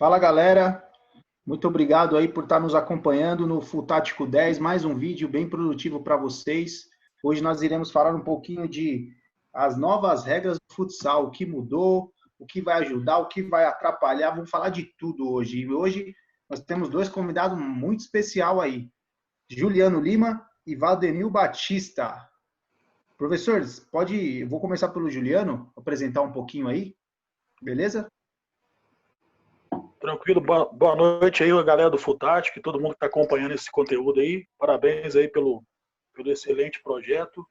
Fala, galera. Muito obrigado aí por estar nos acompanhando no Full Tático 10, mais um vídeo bem produtivo para vocês. Hoje nós iremos falar um pouquinho de as novas regras do futsal, o que mudou, o que vai ajudar, o que vai atrapalhar. Vamos falar de tudo hoje. E hoje nós temos dois convidados muito especial aí, Juliano Lima e Valdenil Batista. Professores, eu vou começar pelo Juliano, apresentar um pouquinho aí, beleza? Tranquilo, boa noite aí, galera do Futático, todo mundo que está acompanhando esse conteúdo aí. Parabéns aí pelo excelente projeto.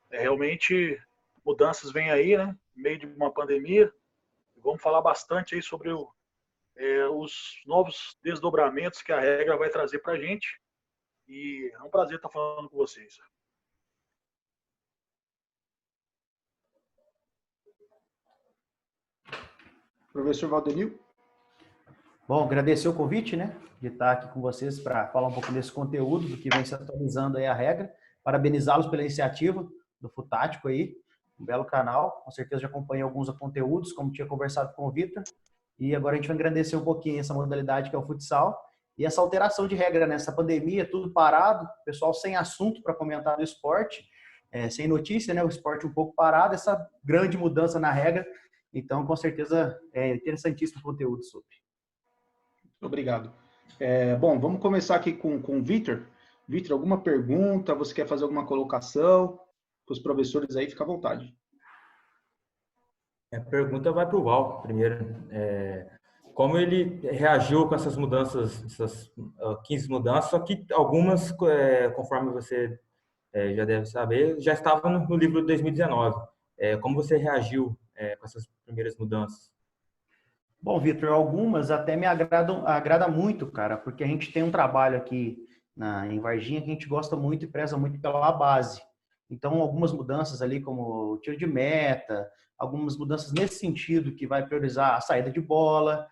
Realmente, mudanças vêm aí, né? No meio de uma pandemia. Vamos falar bastante aí sobre os novos desdobramentos que a regra vai trazer para a gente. E é um prazer estar falando com vocês. Professor Valdenil? Bom, agradecer o convite, né, de estar aqui com vocês para falar um pouco desse conteúdo, do que vem se atualizando aí a regra. Parabenizá-los pela iniciativa do Futático aí, um belo canal. Com certeza já acompanhei alguns conteúdos, como tinha conversado com o Vitor. E agora a gente vai engrandecer um pouquinho essa modalidade que é o futsal e essa alteração de regra nessa pandemia, tudo parado, pessoal sem assunto para comentar do esporte, sem notícia, né, o esporte um pouco parado, essa grande mudança na regra. Então, com certeza, é interessantíssimo o conteúdo sobre. Obrigado. Bom, vamos começar aqui com o Vitor. Vitor, alguma pergunta? Você quer fazer alguma colocação? Para os professores aí, fica à vontade. A pergunta vai para o Val, primeiro. Como ele reagiu com essas mudanças, essas 15 mudanças, só que algumas, conforme você já deve saber, já estavam no livro de 2019. Como você reagiu com essas primeiras mudanças? Bom, Vitor, algumas até me agrada muito, cara, porque a gente tem um trabalho aqui em Varginha que a gente gosta muito e preza muito pela base. Então, algumas mudanças ali, como o tiro de meta, algumas mudanças nesse sentido, que vai priorizar a saída de bola,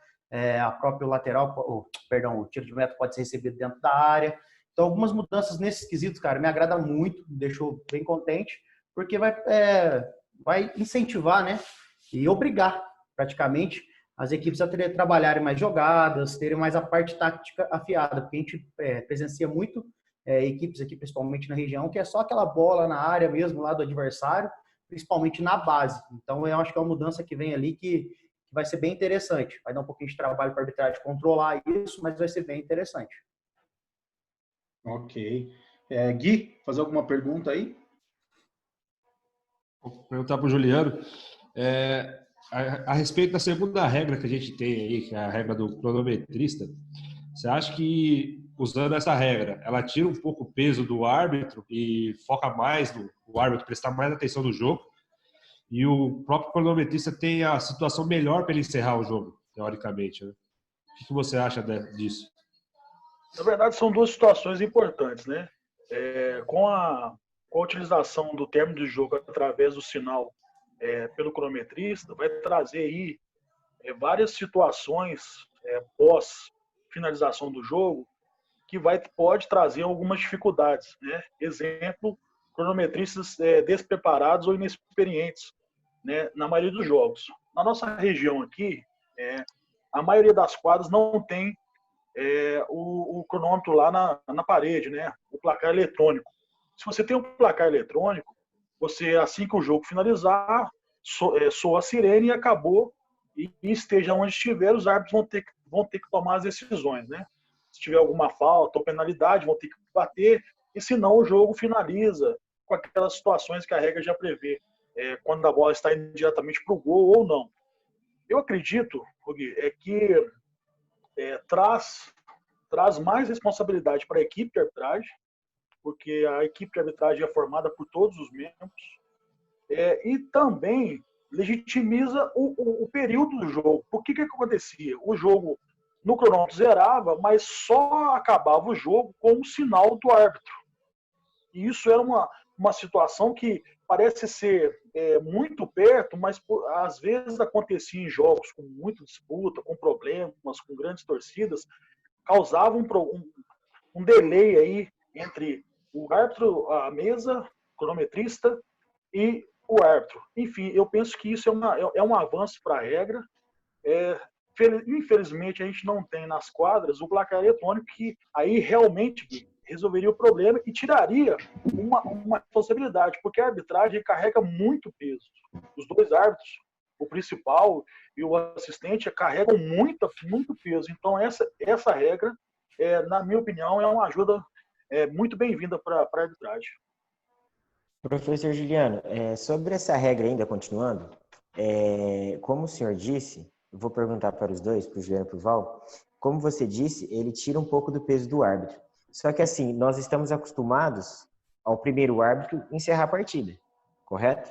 a própria lateral, o tiro de meta pode ser recebido dentro da área. Então, algumas mudanças nesses quesitos, cara, me agrada muito, me deixou bem contente, porque vai incentivar, né, e obrigar, praticamente, as equipes a trabalharem mais jogadas, terem mais a parte tática afiada, porque a gente presencia muito equipes aqui, principalmente na região, que é só aquela bola na área mesmo, lá do adversário, principalmente na base. Então, eu acho que é uma mudança que vem ali que vai ser bem interessante. Vai dar um pouquinho de trabalho para a arbitragem controlar isso, mas vai ser bem interessante. Ok. Gui, fazer alguma pergunta aí? Vou perguntar para o Juliano. A respeito da segunda regra que a gente tem aí, que é a regra do cronometrista, você acha que, usando essa regra, ela tira um pouco o peso do árbitro e foca mais no árbitro prestar mais atenção no jogo, e o próprio cronometrista tem a situação melhor para ele encerrar o jogo, teoricamente, né? O que você acha disso? Na verdade, são duas situações importantes, né? Com a utilização do término de jogo através do sinal pelo cronometrista, vai trazer aí várias situações pós finalização do jogo que pode trazer algumas dificuldades, né? Exemplo, cronometristas despreparados ou inexperientes, né, na maioria dos jogos. Na nossa região aqui, a maioria das quadras não tem o cronômetro lá na parede, né? O placar eletrônico. Se você tem um placar eletrônico, você, assim que o jogo finalizar, soa a sirene e acabou, e esteja onde estiver, os árbitros vão ter que tomar as decisões, né? Se tiver alguma falta ou penalidade, vão ter que bater, e senão o jogo finaliza com aquelas situações que a regra já prevê, quando a bola está indo diretamente para o gol ou não. Eu acredito, Gui, que traz mais responsabilidade para a equipe de arbitragem, porque a equipe de arbitragem é formada por todos os membros, e também legitimiza o período do jogo. Por que acontecia? O jogo no cronômetro zerava, mas só acabava o jogo com o sinal do árbitro. E isso era uma situação que parece ser muito perto, mas às vezes acontecia em jogos com muita disputa, com problemas, com grandes torcidas, causava um delay aí entre o árbitro, a mesa, o cronometrista e o árbitro. Enfim, eu penso que isso é um avanço para a regra. infelizmente, a gente não tem nas quadras o placar eletrônico, que aí realmente resolveria o problema e tiraria uma responsabilidade, porque a arbitragem carrega muito peso. Os dois árbitros, o principal e o assistente, carregam muito peso. Então, essa regra, na minha opinião, é uma ajuda muito bem-vinda para a arbitragem. Professor Juliano, sobre essa regra ainda continuando, como o senhor disse, eu vou perguntar para os dois, para o Juliano e para o Val, como você disse, ele tira um pouco do peso do árbitro. Só que assim, nós estamos acostumados ao primeiro árbitro encerrar a partida, correto?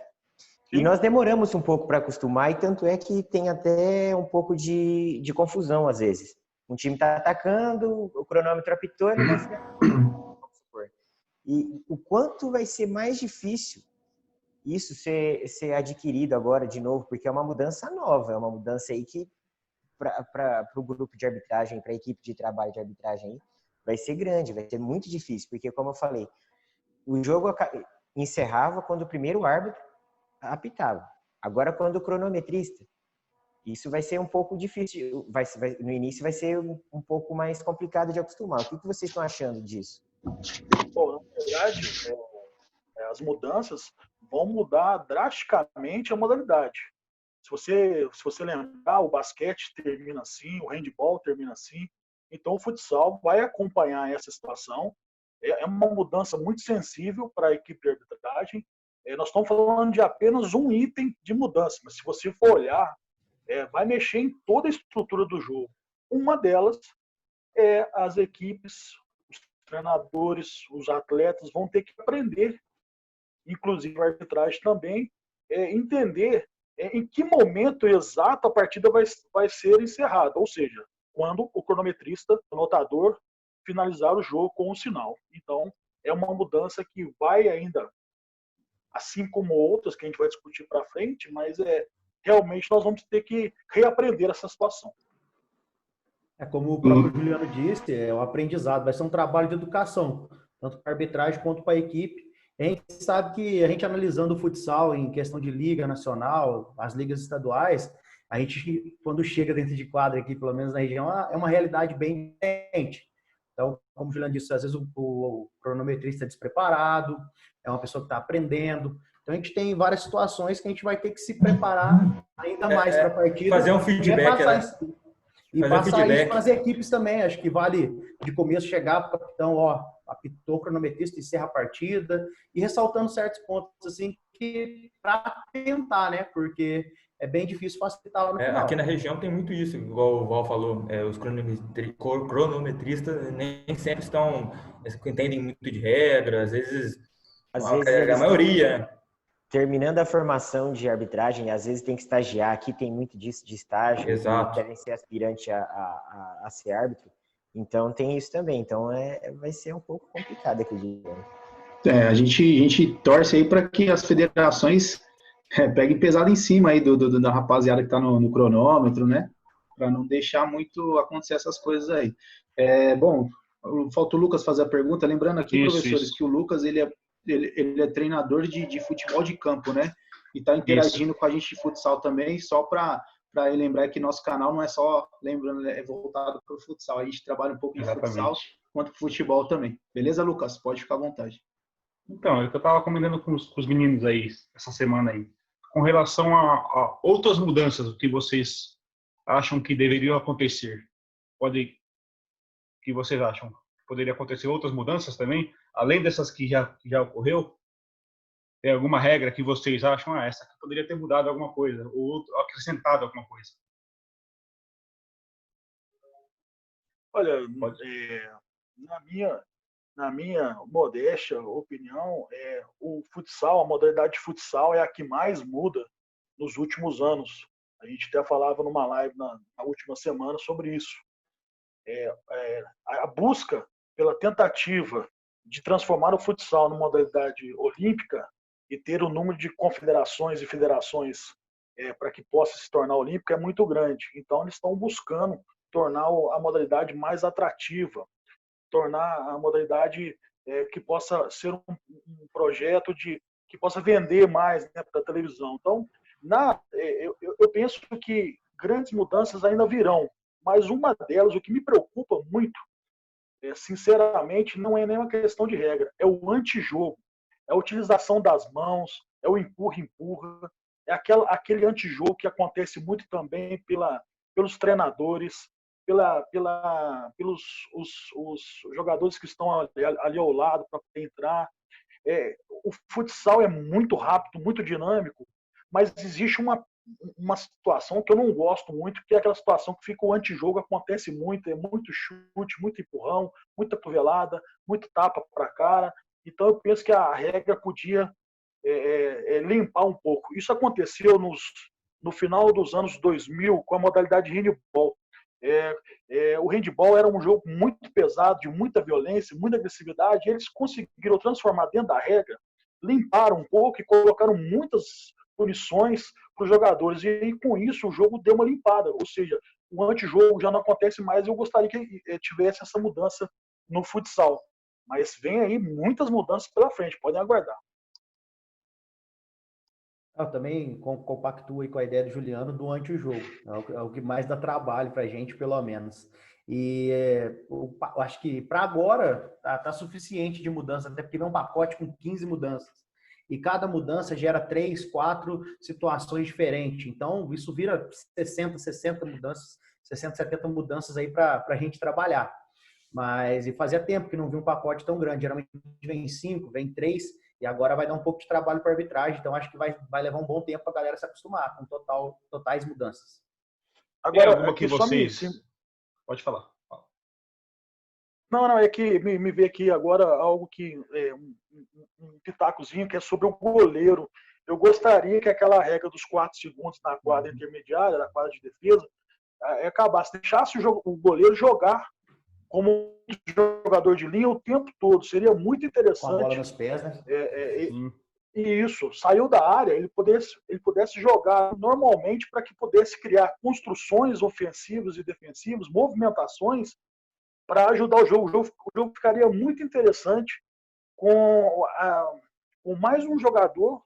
Sim. E nós demoramos um pouco para acostumar, e tanto é que tem até um pouco de confusão às vezes. Um time está atacando, o cronômetro apitou, ele vai ficar... E o quanto vai ser mais difícil isso ser adquirido agora de novo, porque é uma mudança nova, é uma mudança aí que para o grupo de arbitragem, para a equipe de trabalho de arbitragem aí, vai ser grande, vai ser muito difícil, porque como eu falei, o jogo encerrava quando o primeiro árbitro apitava. Agora, quando o cronometrista, isso vai ser um pouco difícil, no início vai ser um pouco mais complicado de acostumar. O que vocês estão achando disso? Bom, na verdade, as mudanças vão mudar drasticamente a modalidade. Se você lembrar, o basquete termina assim, o handball termina assim, então o futsal vai acompanhar essa situação. É uma mudança muito sensível para a equipe de arbitragem. Nós estamos falando de apenas um item de mudança, mas se você for olhar, vai mexer em toda a estrutura do jogo. Uma delas é as equipes, os treinadores, os atletas vão ter que aprender, inclusive a arbitragem também, entender em que momento exato a partida vai ser encerrada, ou seja, quando o cronometrista, o anotador, finalizar o jogo com um sinal. Então, é uma mudança que vai ainda, assim como outras que a gente vai discutir para frente, mas realmente nós vamos ter que reaprender essa situação. Como o próprio Juliano disse, é um aprendizado, vai ser um trabalho de educação, tanto para a arbitragem quanto para a equipe. A gente sabe que a gente analisando o futsal em questão de liga nacional, as ligas estaduais, a gente, quando chega dentro de quadra aqui, pelo menos na região, é uma realidade bem diferente. Então, como o Juliano disse, às vezes o cronometrista é despreparado, é uma pessoa que está aprendendo. Então, a gente tem várias situações que a gente vai ter que se preparar ainda mais para a partida. Fazer um feedback, e passar isso para as equipes também. Acho que vale de começo chegar para o capitão, apitou o cronometrista, encerra a partida, e ressaltando certos pontos assim que para tentar, né? Porque é bem difícil facilitar lá no final. Aqui na região tem muito isso, igual o Val falou, os cronometristas nem sempre entendem muito de regras, às vezes a maioria... Terminando a formação de arbitragem, às vezes tem que estagiar, aqui tem muito disso de estágio, exato, querem ser aspirante a ser árbitro, então tem isso também, então vai ser um pouco complicado aqui. A gente torce aí para que as federações peguem pesado em cima aí da rapaziada que está no cronômetro, né, para não deixar muito acontecer essas coisas aí. Bom, falta o Lucas fazer a pergunta, lembrando aqui, professores, que o Lucas, ele é treinador de futebol de campo, né? E está interagindo com a gente de futsal também, só para lembrar que nosso canal não é só, lembrando, é voltado para o futsal. A gente trabalha um pouco em futsal quanto futebol também. Beleza, Lucas? Pode ficar à vontade. Então, eu estava combinando com os meninos aí, essa semana aí, com relação a outras mudanças, o que vocês acham que deveriam acontecer. Que vocês acham? Poderia acontecer outras mudanças também, além dessas que já ocorreu? Tem alguma regra que vocês acham, essa aqui poderia ter mudado alguma coisa, ou acrescentado alguma coisa? Olha, na minha modesta opinião, o futsal, a modalidade de futsal é a que mais muda nos últimos anos. A gente até falava numa live na última semana sobre isso. A busca pela tentativa de transformar o futsal numa modalidade olímpica e ter o número de confederações e federações para que possa se tornar olímpica é muito grande. Então, eles estão buscando tornar a modalidade mais atrativa, tornar a modalidade que possa ser um projeto que possa vender mais, né, para a televisão. Então, eu penso que grandes mudanças ainda virão, mas uma delas, o que me preocupa muito, sinceramente, não é nem uma questão de regra, é o antijogo, é a utilização das mãos, é o empurra-empurra, é aquele antijogo que acontece muito também pelos treinadores, pelos os jogadores que estão ali ao lado para entrar. O futsal é muito rápido, muito dinâmico, mas existe uma situação que eu não gosto muito, que é aquela situação que fica o antijogo, acontece muito, é muito chute, muito empurrão, muita cotovelada, muito tapa para a cara. Então eu penso que a regra podia limpar um pouco. Isso aconteceu no final dos anos 2000 com a modalidade handball. O handball era um jogo muito pesado, de muita violência, muita agressividade, e eles conseguiram transformar dentro da regra, limparam um pouco e colocaram muitas punições para os jogadores, e com isso o jogo deu uma limpada, ou seja, o antijogo já não acontece mais. Eu gostaria que tivesse essa mudança no futsal, mas vem aí muitas mudanças pela frente, podem aguardar. Eu também compactuo aí com a ideia do Juliano do antijogo. É o que mais dá trabalho para a gente, pelo menos. E eu acho que para agora tá suficiente de mudança, até porque vem um pacote com 15 mudanças. E cada mudança gera 3, 4 situações diferentes. Então, isso vira 60 mudanças, 60, 70 mudanças aí para a gente trabalhar. Mas e fazia tempo que não vi um pacote tão grande. Geralmente vem 5, vem 3, e agora vai dar um pouco de trabalho para a arbitragem. Então, acho que vai levar um bom tempo para a galera se acostumar com totais mudanças. Agora, alguma que vocês... Pode falar. Não, é que me veio aqui agora algo que um pitacozinho, que é sobre o goleiro. Eu gostaria que aquela regra dos 4 segundos na quadra intermediária, na quadra de defesa, acabasse, deixasse o goleiro jogar como jogador de linha o tempo todo. Seria muito interessante. Com a bola nos pés, né? E isso, saiu da área, ele pudesse jogar normalmente, para que pudesse criar construções ofensivas e defensivas, movimentações, para ajudar o jogo. O jogo ficaria muito interessante com mais um jogador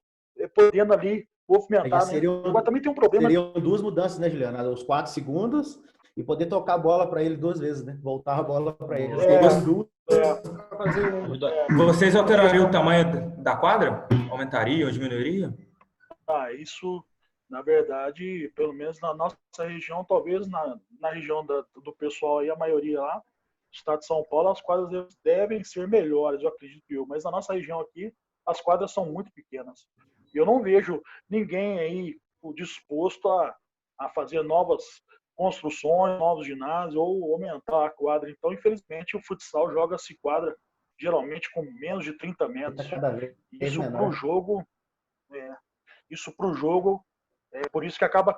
podendo ali movimentar. Né? Agora também tem um problema. Seriam 2 mudanças, né, Juliana? Os 4 segundos e poder tocar a bola para ele 2 vezes, né? Voltar a bola para ele. Vocês alterariam o tamanho da quadra? Aumentariam, diminuiriam? Isso, na verdade, pelo menos na nossa região, talvez na região do pessoal aí, a maioria lá, estado de São Paulo, as quadras devem ser melhores, eu acredito eu. Mas na nossa região aqui, as quadras são muito pequenas. E eu não vejo ninguém aí disposto a fazer novas construções, novos ginásios ou aumentar a quadra. Então, infelizmente, o futsal joga-se quadra geralmente com menos de 30 metros. Isso para o jogo, por isso que acaba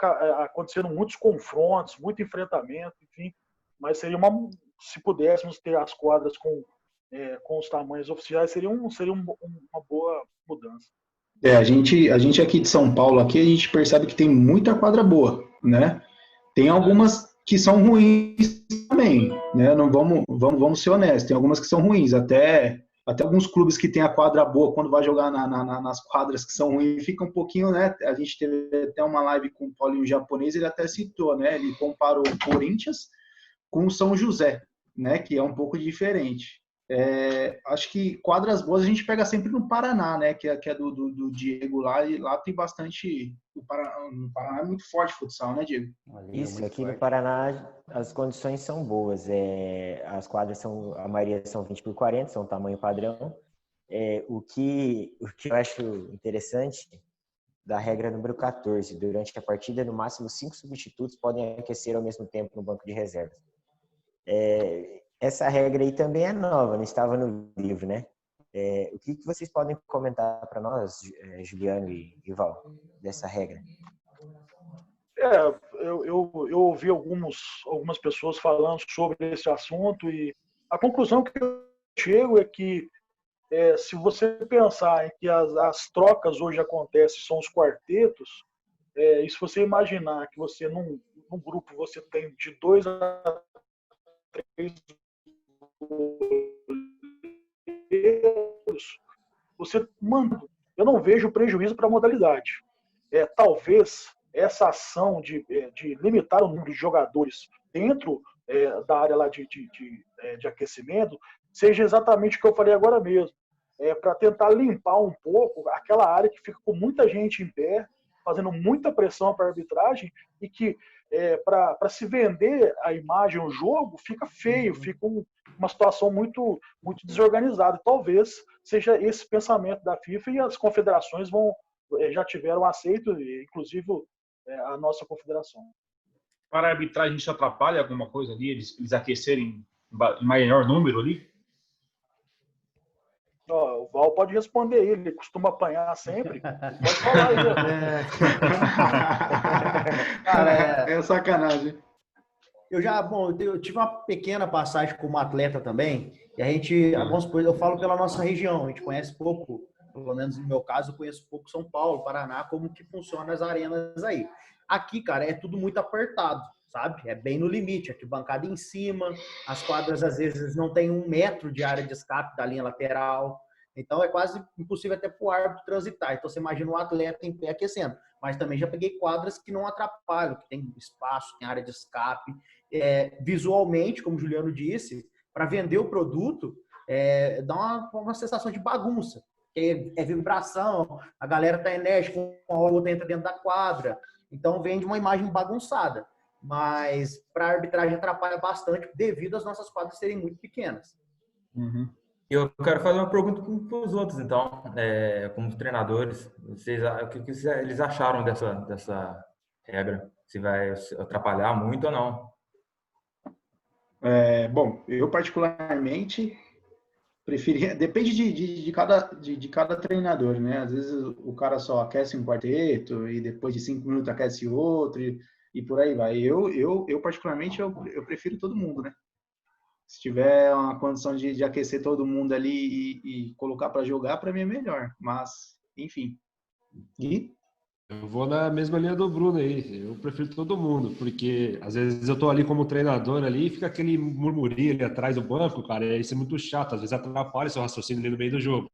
acontecendo muitos confrontos, muito enfrentamento, enfim. Mas seria se pudéssemos ter as quadras com os tamanhos oficiais, seria uma boa mudança. A gente aqui de São Paulo, aqui, a gente percebe que tem muita quadra boa, né? Tem algumas que são ruins também, né? Não vamos ser honestos, tem algumas que são ruins, até alguns clubes que tem a quadra boa, quando vai jogar nas quadras que são ruins, fica um pouquinho, né? A gente teve até uma live com o Paulinho japonês, ele até citou, né? Ele comparou o Corinthians com o São José, né? Que é um pouco diferente. Acho que quadras boas a gente pega sempre no Paraná, né? Que é do Diego lá, e lá tem bastante. No Paraná é muito forte futsal, né, Diego? Isso, aqui no Paraná as condições são boas. As quadras a maioria são 20x40, são tamanho padrão. O que eu acho interessante da regra número 14, durante a partida, no máximo 5 substitutos podem aquecer ao mesmo tempo no banco de reservas. Essa regra aí também é nova, não estava no livro, né? O que vocês podem comentar para nós, Juliano e Val, dessa regra? Eu ouvi algumas pessoas falando sobre esse assunto, e a conclusão que eu chego é que se você pensar em que as trocas hoje acontecem, são os quartetos, e se você imaginar que você num grupo você tem de 2 a 3 você manda. Eu não vejo prejuízo para a modalidade. Talvez essa ação de limitar o número de jogadores dentro da área lá de aquecimento seja exatamente o que eu falei agora mesmo. Para tentar limpar um pouco aquela área que fica com muita gente em pé, fazendo muita pressão para a arbitragem e que para se vender a imagem, o jogo, fica feio, fica uma situação muito, muito desorganizada. Talvez seja esse pensamento da FIFA e as confederações já tiveram aceito, inclusive a nossa confederação. Para a arbitragem, isso atrapalha alguma coisa ali? Eles aquecerem em maior número ali? O Val pode responder aí, ele costuma apanhar sempre. Pode falar aí. Cara, é sacanagem. Eu tive uma pequena passagem como atleta também, e a gente, vamos supor, eu falo pela nossa região, a gente conhece pouco, pelo menos no meu caso, eu conheço pouco São Paulo, Paraná, como que funcionam as arenas aí. Aqui, cara, é tudo muito apertado, sabe? É bem no limite, arquibancada em cima, as quadras às vezes não tem 1 metro de área de escape da linha lateral, então é quase impossível até para o árbitro transitar. Então você imagina um atleta em pé aquecendo, mas também já peguei quadras que não atrapalham, que tem espaço, tem área de escape. Visualmente, como o Juliano disse, para vender o produto, dá uma sensação de bagunça. É vibração, a galera tá enérgica, uma hora ou outra entra dentro da quadra. Então, vende uma imagem bagunçada. Mas, para a arbitragem, atrapalha bastante devido às nossas quadras serem muito pequenas. Uhum. Eu quero fazer uma pergunta para os outros, então, como treinadores. O que eles acharam dessa regra? Se vai atrapalhar muito ou não? Bom, eu particularmente preferia. Depende de cada treinador, né? Às vezes o cara só aquece um quarteto e depois de 5 minutos aquece outro e por aí vai. Eu particularmente, eu prefiro todo mundo, né? Se tiver uma condição de aquecer todo mundo ali e colocar para jogar, para mim é melhor. Mas, enfim. Eu vou na mesma linha do Bruno aí. Eu prefiro todo mundo, porque às vezes eu tô ali como treinador ali e fica aquele murmurinho ali atrás do banco, cara, e isso é muito chato. Às vezes atrapalha seu raciocínio ali no meio do jogo.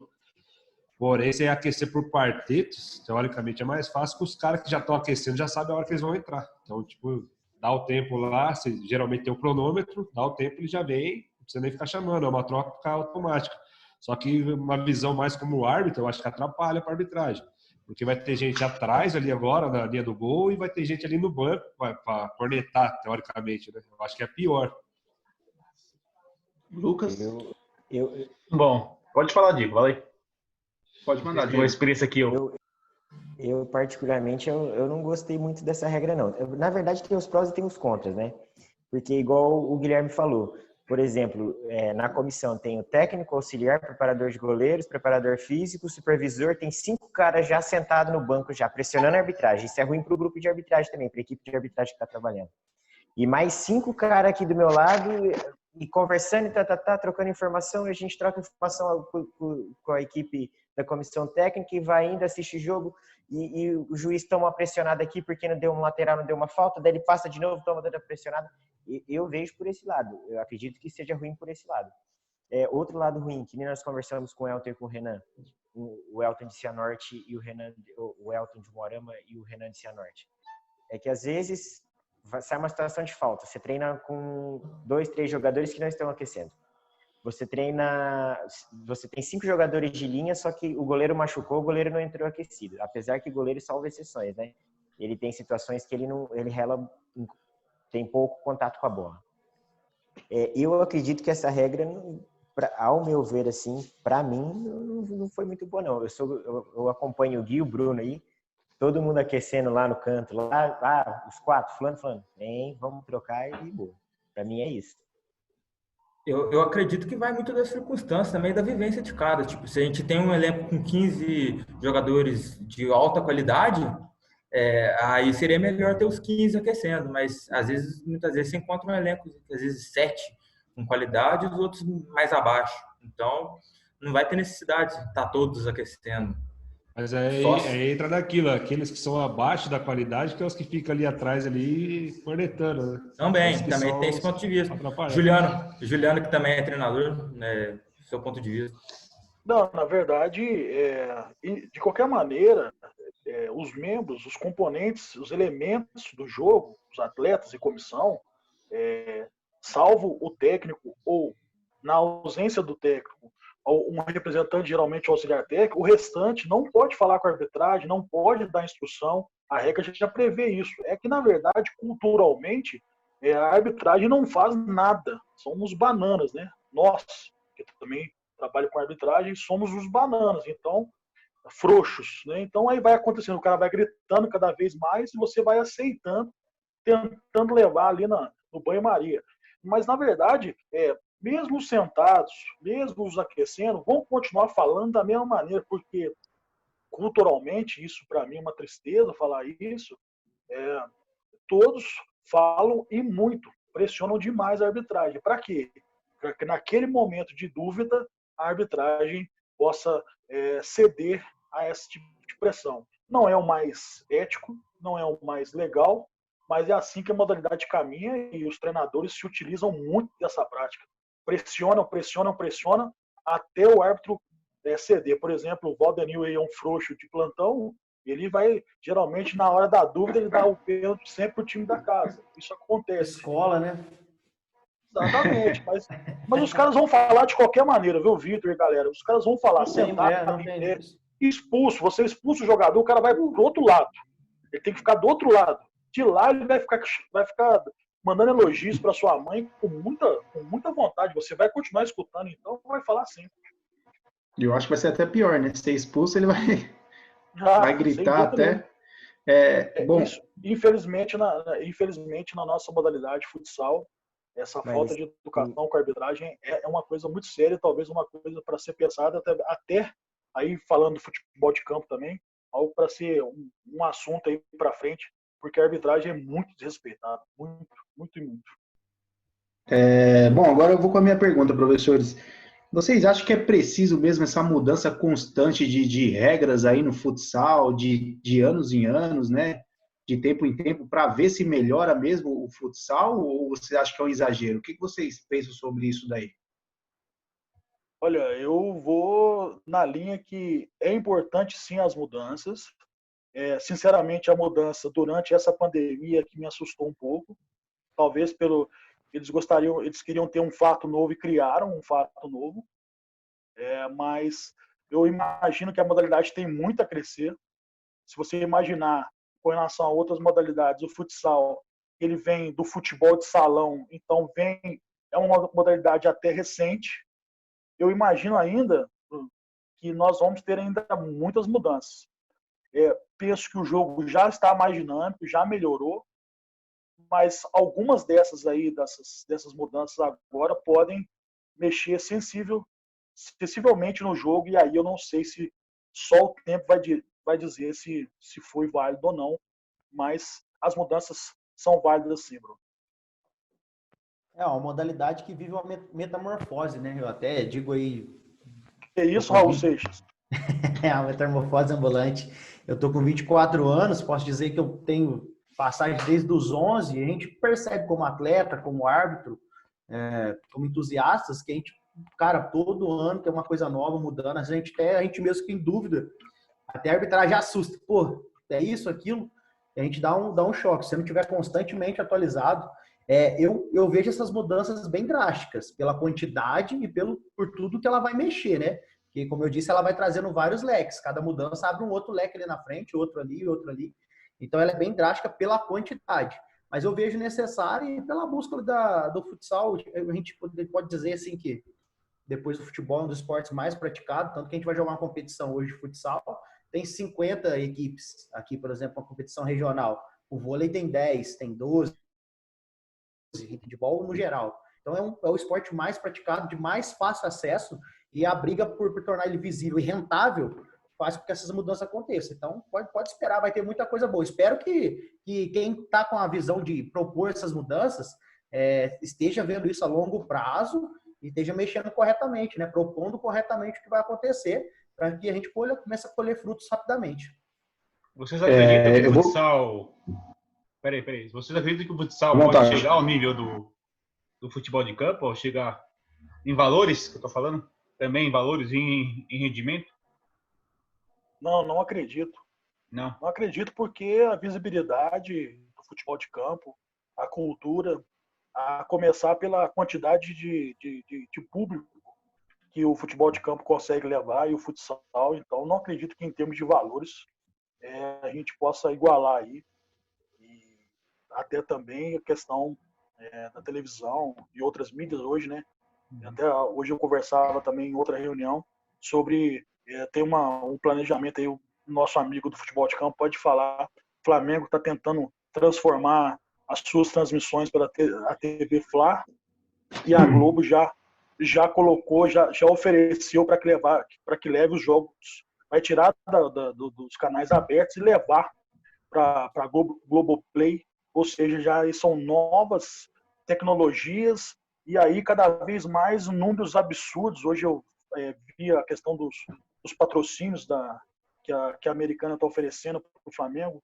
Porém, se aquecer por quartetos, teoricamente é mais fácil, que os caras que já estão aquecendo já sabem a hora que eles vão entrar. Então, tipo, dá o tempo lá, geralmente tem o cronômetro, dá o tempo, ele já vem, não precisa nem ficar chamando, é uma troca automática. Só que uma visão mais como árbitro, eu acho que atrapalha para a arbitragem. Porque vai ter gente atrás ali agora, na linha do gol, e vai ter gente ali no banco para cornetar, teoricamente, né? Eu acho que é pior. Lucas? Bom, pode falar, Diego, vai aí. Pode mandar, Diego. Uma experiência aqui, eu particularmente, eu não gostei muito dessa regra, não. Na verdade, tem os prós e tem os contras, né? Porque, igual o Guilherme falou, por exemplo, na comissão tem o técnico, auxiliar, preparador de goleiros, preparador físico, supervisor, tem 5 caras já sentados no banco, já pressionando a arbitragem. Isso é ruim para o grupo de arbitragem também, para a equipe de arbitragem que está trabalhando. E mais 5 caras aqui do meu lado, e conversando e trocando informação, e a gente troca informação com a equipe da comissão técnica e vai ainda assistir jogo, e o juiz toma uma pressionada aqui porque não deu um lateral, não deu uma falta, daí ele passa de novo, toma outra pressionada. Eu vejo por esse lado, eu acredito que seja ruim por esse lado. Outro lado ruim, que nem nós conversamos com o Elton e com o Renan, o Elton de Cianorte e o Elton de Moarama e o Renan de Cianorte, é que às vezes sai uma situação de falta, você treina com 2, 3 jogadores que não estão aquecendo. Você tem 5 jogadores de linha, só que o goleiro machucou, o goleiro não entrou aquecido. Apesar que o goleiro salva exceções, né? Ele tem situações que ele rela, tem pouco contato com a bola. Eu acredito que essa regra, ao meu ver, assim, para mim, não foi muito boa, não. Eu acompanho o Gui, o Bruno aí, todo mundo aquecendo lá no canto, lá os 4, fulano, vamos trocar e boa. Para mim é isso. Eu acredito que vai muito das circunstâncias, também da vivência de cada. Tipo, se a gente tem um elenco com 15 jogadores de alta qualidade, aí seria melhor ter os 15 aquecendo, mas muitas vezes você encontra um elenco, às vezes 7 com qualidade e os outros mais abaixo. Então, não vai ter necessidade de estar todos aquecendo. Mas aí entra naquilo, aqueles que são abaixo da qualidade, que é os que ficam ali atrás, ali, cornetando, né? Também tem esse ponto de vista. Juliano, que também é treinador, né, seu ponto de vista. Não, na verdade, de qualquer maneira, os membros, os componentes, os elementos do jogo, os atletas e comissão, salvo o técnico ou, na ausência do técnico, um representante geralmente auxiliar técnico, o restante não pode falar com a arbitragem, não pode dar instrução, a regra já prevê isso. É que, na verdade, culturalmente, a arbitragem não faz nada, somos bananas, né? Nós, que também trabalham com arbitragem, somos os bananas, então, frouxos, né? Então aí vai acontecendo, o cara vai gritando cada vez mais e você vai aceitando, tentando levar ali no banho-maria. Mas, na verdade, mesmo sentados, mesmo os aquecendo, vão continuar falando da mesma maneira, porque culturalmente, isso para mim é uma tristeza falar isso, todos falam e muito, pressionam demais a arbitragem. Para quê? Para que naquele momento de dúvida, a arbitragem possa ceder a esse tipo de pressão. Não é o mais ético, não é o mais legal, mas é assim que a modalidade caminha e os treinadores se utilizam muito dessa prática. Pressionam, pressionam, pressionam até o árbitro ceder. Por exemplo, o Valdenil é um frouxo de plantão, ele vai, geralmente, na hora da dúvida, ele dá o pênalti sempre para o time da casa. Isso acontece. Escola, né? Exatamente. Mas os caras vão falar de qualquer maneira, viu, Vitor e galera? Os caras vão falar, expulso, você expulsa o jogador, o cara vai pro outro lado. Ele tem que ficar do outro lado. De lá ele vai ficar mandando elogios para sua mãe com muita vontade. Você vai continuar escutando, então vai falar sempre. Eu acho que vai ser até pior, né? Ser expulso, ele vai gritar até. Bom, isso. Infelizmente, na nossa modalidade futsal, essa falta de educação com a arbitragem é uma coisa muito séria, talvez uma coisa para ser pensada, até aí falando de futebol de campo também, algo para ser um assunto aí para frente, porque a arbitragem é muito desrespeitada, muito, muito e muito. Bom, agora eu vou com a minha pergunta, professores. Vocês acham que é preciso mesmo essa mudança constante de regras aí no futsal, de anos em anos, né? De tempo em tempo, para ver se melhora mesmo o futsal, ou você acha que é um exagero? O que vocês pensam sobre isso daí? Olha, eu vou na linha que é importante sim as mudanças. Sinceramente, a mudança durante essa pandemia que me assustou um pouco. Talvez eles queriam ter um fato novo e criaram um fato novo. Mas eu imagino que a modalidade tem muito a crescer. Se você imaginar com relação a outras modalidades, o futsal, ele vem do futebol de salão, então é uma modalidade até recente. Eu imagino ainda que nós vamos ter ainda muitas mudanças. Penso que o jogo já está mais dinâmico, já melhorou, mas algumas dessas mudanças agora podem mexer sensivelmente no jogo, e aí eu não sei se só o tempo vai dizer se foi válido ou não, mas as mudanças são válidas sim, Bruno. É uma modalidade que vive uma metamorfose, né? Eu até digo aí... É isso, Raul Seixas? A metamorfose ambulante. Eu tô com 24 anos, posso dizer que eu tenho passagem desde os 11, e a gente percebe como atleta, como árbitro, como entusiastas, que a gente, cara, todo ano tem uma coisa nova mudando, a gente mesmo que em dúvida, até a arbitragem assusta, pô, é isso, aquilo, e a gente dá um choque, se não tiver constantemente atualizado. Eu vejo essas mudanças bem drásticas, pela quantidade e por tudo que ela vai mexer, né? Porque, como eu disse, ela vai trazendo vários leques. Cada mudança abre um outro leque ali na frente, outro ali, outro ali. Então, ela é bem drástica pela quantidade. Mas eu vejo necessário e pela busca do futsal. A gente pode dizer assim que depois do futebol é um dos esportes mais praticados, tanto que a gente vai jogar uma competição hoje de futsal, tem 50 equipes aqui, por exemplo, uma competição regional. O vôlei tem 10, tem 12, handebol no geral. Então, é o esporte mais praticado, de mais fácil acesso, e a briga por tornar ele visível e rentável faz com que essas mudanças aconteçam. Então, pode esperar, vai ter muita coisa boa. Espero que quem está com a visão de propor essas mudanças esteja vendo isso a longo prazo e esteja mexendo corretamente, né? Propondo corretamente o que vai acontecer, para que a gente comece a colher frutos rapidamente. Vocês acreditam que o futsal... Peraí. Vocês acreditam que o futsal pode chegar ao nível do futebol de campo, ou chegar em valores, que eu estou falando? Também em valores, em rendimento? Não acredito. Não. Não acredito porque a visibilidade do futebol de campo, a cultura, a começar pela quantidade de público que o futebol de campo consegue levar e o futsal. Então, não acredito que em termos de valores a gente possa igualar aí. E até também a questão da televisão e outras mídias hoje, né? Até hoje eu conversava também em outra reunião sobre ter um planejamento aí, o nosso amigo do futebol de campo pode falar, o Flamengo está tentando transformar as suas transmissões pela a TV Fla e a Globo já colocou, já ofereceu para que leve os jogos, vai tirar dos canais abertos e levar para a Globoplay, ou seja, já são novas tecnologias e aí cada vez mais números absurdos. Hoje eu vi a questão dos patrocínios que a Americana está oferecendo para o Flamengo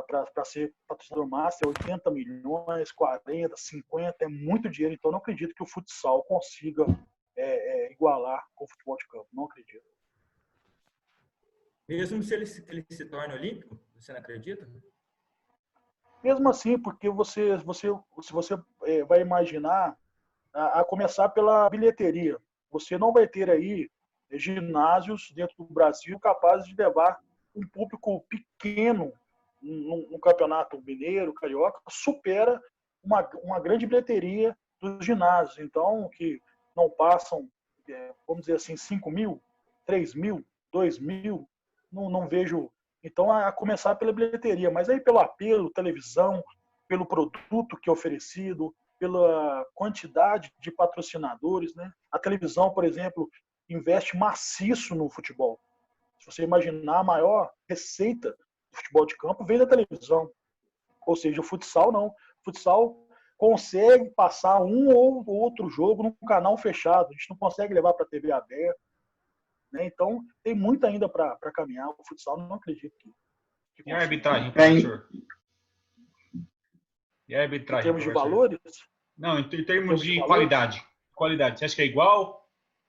para ser patrocinador master, 80 milhões, 40, 50, é muito dinheiro. Então, não acredito que o futsal consiga igualar com o futebol de campo. Não acredito. Mesmo se ele se torne olímpico, você não acredita? Mesmo assim, porque se você vai imaginar, a começar pela bilheteria, você não vai ter aí ginásios dentro do Brasil capazes de levar um público pequeno no campeonato mineiro, carioca, supera uma grande bilheteria dos ginásios. Então, que não passam, vamos dizer assim, 5 mil, 3 mil, 2 mil, não vejo. Então, a começar pela bilheteria, mas aí pelo apelo, televisão, pelo produto que é oferecido, pela quantidade de patrocinadores, né? A televisão, por exemplo, investe maciço no futebol. Se você imaginar, a maior receita do futebol de campo vem da televisão. Ou seja, o futsal não. O futsal consegue passar um ou outro jogo num canal fechado. A gente não consegue levar para a TV aberta. Né? Então, tem muito ainda para caminhar. O futsal, não acredito que E a arbitragem, É, professor? E a em arbitragem, termos de professor? valores, Não, em termos de valores, qualidade. Qualidade, você acha que é igual?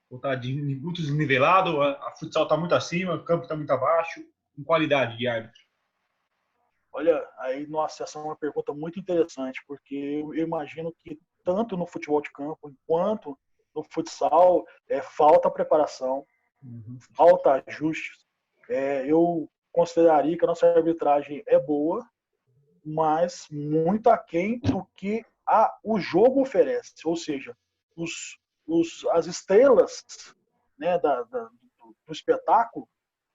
Ou está muito desnivelado? A futsal está muito acima, o campo está muito abaixo? Em qualidade de árbitro? olha, aí, nossa, essa é uma pergunta muito interessante, porque eu imagino que tanto no futebol de campo quanto no futsal falta preparação, falta ajustes. Eu consideraria que a nossa arbitragem é boa, mas muito aquém do que o jogo oferece. Ou seja, as estrelas, né, do espetáculo,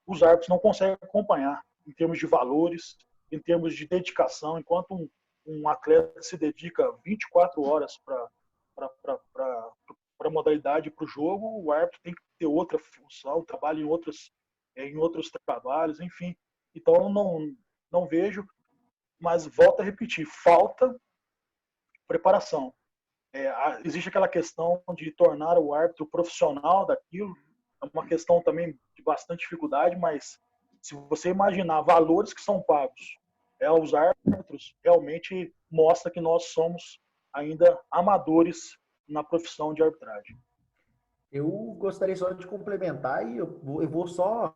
os árbitros não conseguem acompanhar em termos de valores, em termos de dedicação. Enquanto um atleta se dedica 24 horas para a modalidade, para o jogo, o árbitro tem que ter outra função, trabalha em outros trabalhos, enfim. Então, não vejo, mas volto a repetir, falta preparação. Existe aquela questão de tornar o árbitro profissional daquilo, é uma questão também de bastante dificuldade, mas se você imaginar valores que são pagos aos árbitros, realmente mostra que nós somos ainda amadores na profissão de arbitragem. Eu gostaria só de complementar e eu vou só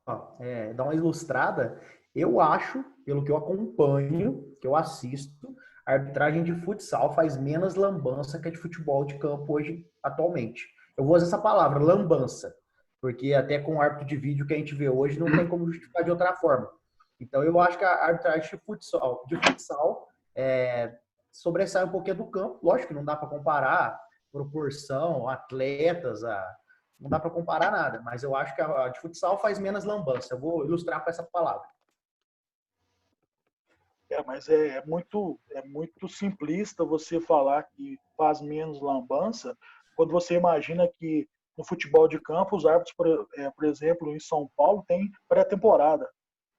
dar uma ilustrada. Eu acho, pelo que eu acompanho, que eu assisto, a arbitragem de futsal faz menos lambança que a de futebol de campo hoje, atualmente. Eu vou usar essa palavra, lambança, porque até com o árbitro de vídeo que a gente vê hoje não tem como justificar de outra forma. Então eu acho que a arbitragem de futsal sobressai um pouquinho do campo. Lógico que não dá para comparar proporção, atletas, não dá para comparar nada, mas eu acho que a de futsal faz menos lambança. Eu vou ilustrar com essa palavra. Mas é muito simplista você falar que faz menos lambança quando você imagina que no futebol de campo os árbitros, por exemplo, em São Paulo, tem pré-temporada,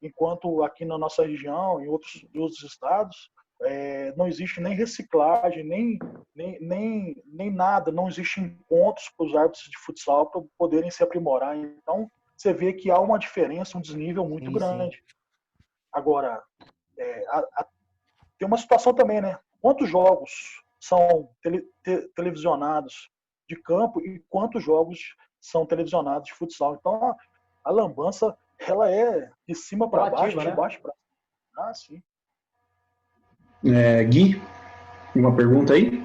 enquanto aqui na nossa região, em outros estados, não existe nem reciclagem, nem nada, não existe encontros para os árbitros de futsal para poderem se aprimorar. Então, você vê que há uma diferença, um desnível muito grande. Sim. Agora, tem uma situação também, né? Quantos jogos são televisionados de campo e quantos jogos são televisionados de futsal? Então, a lambança, ela é de cima para baixo, de baixo para cima. Ah, sim. Gui, uma pergunta aí?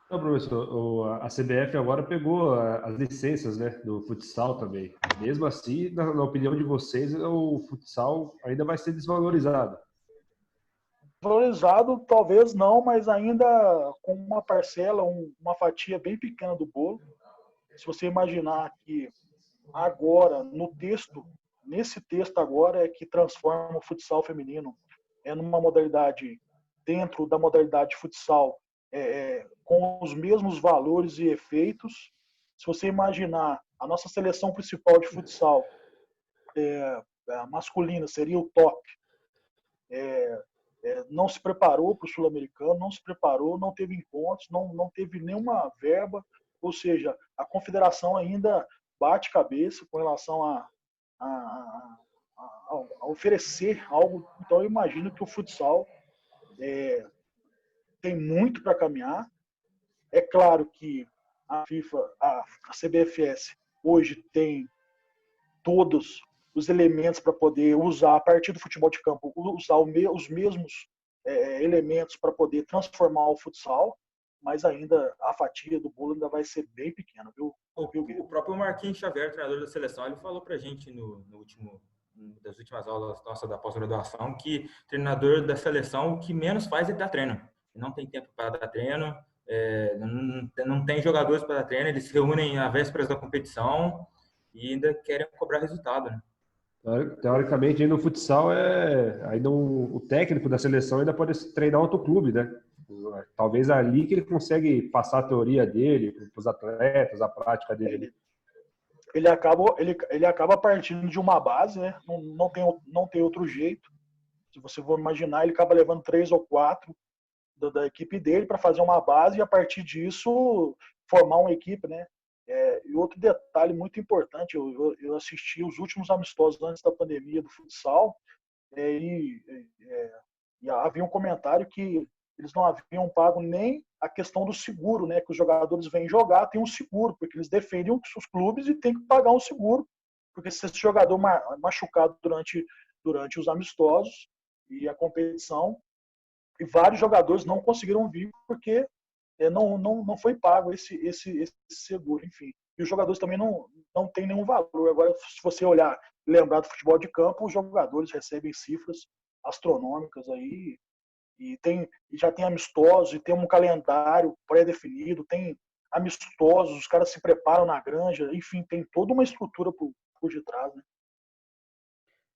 Não, professor, a CBF agora pegou as licenças, né, do futsal também. Mesmo assim, na opinião de vocês, o futsal ainda vai ser desvalorizado. Valorizado, talvez não, mas ainda com uma parcela, uma fatia bem pequena do bolo. Se você imaginar que agora, no texto, nesse texto agora é que transforma o futsal feminino numa modalidade, dentro da modalidade futsal, com os mesmos valores e efeitos. Se você imaginar a nossa seleção principal de futsal masculina, seria o top, não se preparou para o Sul-Americano, não se preparou, não teve encontros, não teve nenhuma verba, ou seja, a confederação ainda bate cabeça com relação a oferecer algo. Então, eu imagino que o futsal tem muito para caminhar. É claro que a FIFA, a CBFS, hoje tem todos os elementos para poder usar, a partir do futebol de campo, usar os mesmos elementos para poder transformar o futsal, mas ainda a fatia do bolo ainda vai ser bem pequena, viu? O próprio Marquinhos Xavier, treinador da seleção, ele falou pra gente das últimas aulas nossa da pós-graduação que treinador da seleção o que menos faz é dar treino. Não tem tempo para dar treino, não tem jogadores para dar treino, eles se reúnem às vésperas da competição e ainda querem cobrar resultado, né? Teoricamente, no futsal, ainda o técnico da seleção ainda pode treinar outro clube, né? Talvez ali que ele consegue passar a teoria dele para os atletas, a prática dele. Ele acaba partindo de uma base, né? Não tem outro jeito. Se você for imaginar, ele acaba levando 3 ou 4 da equipe dele para fazer uma base e a partir disso formar uma equipe, né? E outro detalhe muito importante, eu assisti os últimos amistosos antes da pandemia do futsal e havia um comentário que eles não haviam pago nem a questão do seguro, né? Que os jogadores vêm jogar, tem um seguro, porque eles defendem os clubes e tem que pagar um seguro, porque se esse jogador machucado durante os amistosos e a competição, e vários jogadores não conseguiram vir porque não foi pago esse seguro, enfim. E os jogadores também não têm nenhum valor. Agora, se você olhar, lembrar do futebol de campo, os jogadores recebem cifras astronômicas aí, e já tem amistosos, e tem um calendário pré-definido, tem amistosos, os caras se preparam na granja, enfim, tem toda uma estrutura por detrás, né?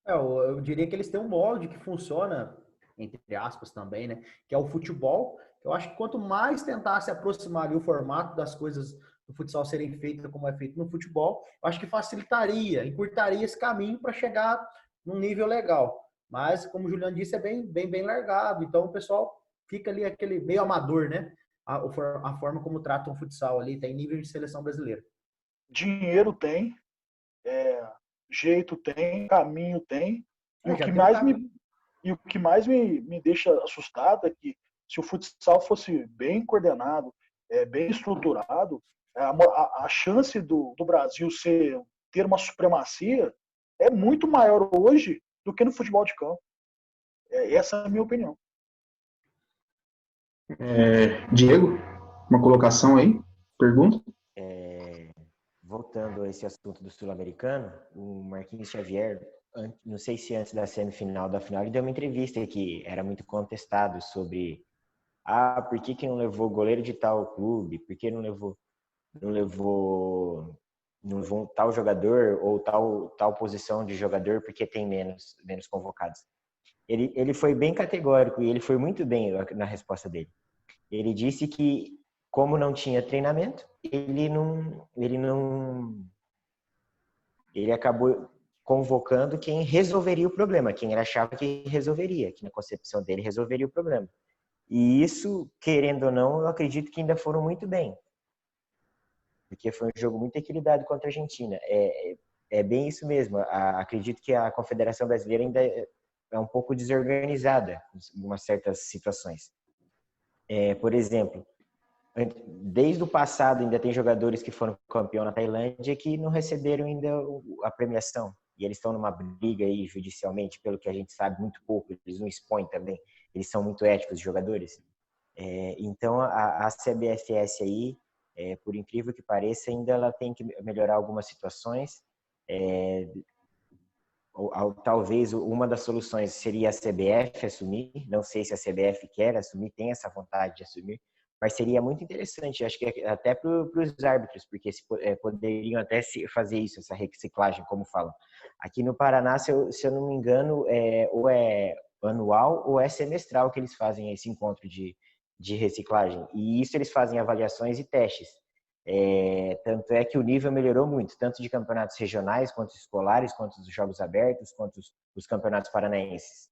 Eu diria que eles têm um molde que funciona, entre aspas também, né? Que é o futebol. Eu acho que quanto mais tentar se aproximar ali o formato das coisas do futsal serem feitas como é feito no futebol, eu acho que facilitaria, encurtaria esse caminho para chegar num nível legal. Mas, como o Juliano disse, é bem largado. Então, o pessoal fica ali aquele meio amador, né? A forma como tratam o futsal ali, tem nível de seleção brasileira. Dinheiro tem, jeito tem, caminho tem. E o que mais me deixa assustado é que se o futsal fosse bem coordenado, bem estruturado, a chance do Brasil ter uma supremacia é muito maior hoje do que no futebol de campo. Essa é a minha opinião. Diego, uma colocação aí? Pergunta? Voltando a esse assunto do Sul-Americano, o Marquinhos Xavier, não sei se antes da semifinal da final, ele deu uma entrevista que era muito contestado sobre por que não levou o goleiro de tal clube, por que não levou tal jogador ou tal posição de jogador porque tem menos convocados. Ele foi bem categórico e ele foi muito bem na resposta dele. Ele disse que, como não tinha treinamento, ele acabou convocando quem resolveria o problema, quem ele achava que resolveria, que na concepção dele resolveria o problema. E isso, querendo ou não, eu acredito que ainda foram muito bem. Porque foi um jogo muito equilibrado contra a Argentina. É bem isso mesmo. Acredito que a Confederação Brasileira ainda é um pouco desorganizada em umas certas situações. Por exemplo, desde o passado ainda tem jogadores que foram campeão na Tailândia que não receberam ainda a premiação. e eles estão numa briga aí judicialmente, pelo que a gente sabe muito pouco, eles não expõem também, eles são muito éticos, os jogadores. Então, a CBFS aí, por incrível que pareça, ainda ela tem que melhorar algumas situações. Talvez uma das soluções seria a CBF assumir, não sei se a CBF quer assumir, tem essa vontade de assumir, mas seria muito interessante, acho que até para os árbitros, porque poderiam até fazer isso, essa reciclagem, como falam. Aqui no Paraná, se eu não me engano, ou é anual ou é semestral que eles fazem esse encontro de reciclagem, e isso eles fazem avaliações e testes. Tanto é que o nível melhorou muito, tanto de campeonatos regionais, quanto escolares, quanto os jogos abertos, quanto os campeonatos paranaenses.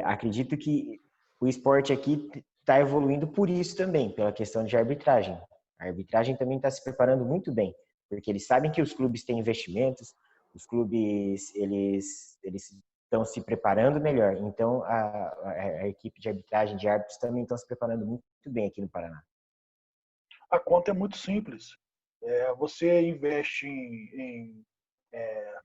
Acredito que o esporte aqui está evoluindo por isso também, pela questão de arbitragem. A arbitragem também está se preparando muito bem, porque eles sabem que os clubes têm investimentos, os clubes eles estão se preparando melhor. Então, a equipe de arbitragem de árbitros também estão se preparando muito bem aqui no Paraná. A conta é muito simples. Você investe em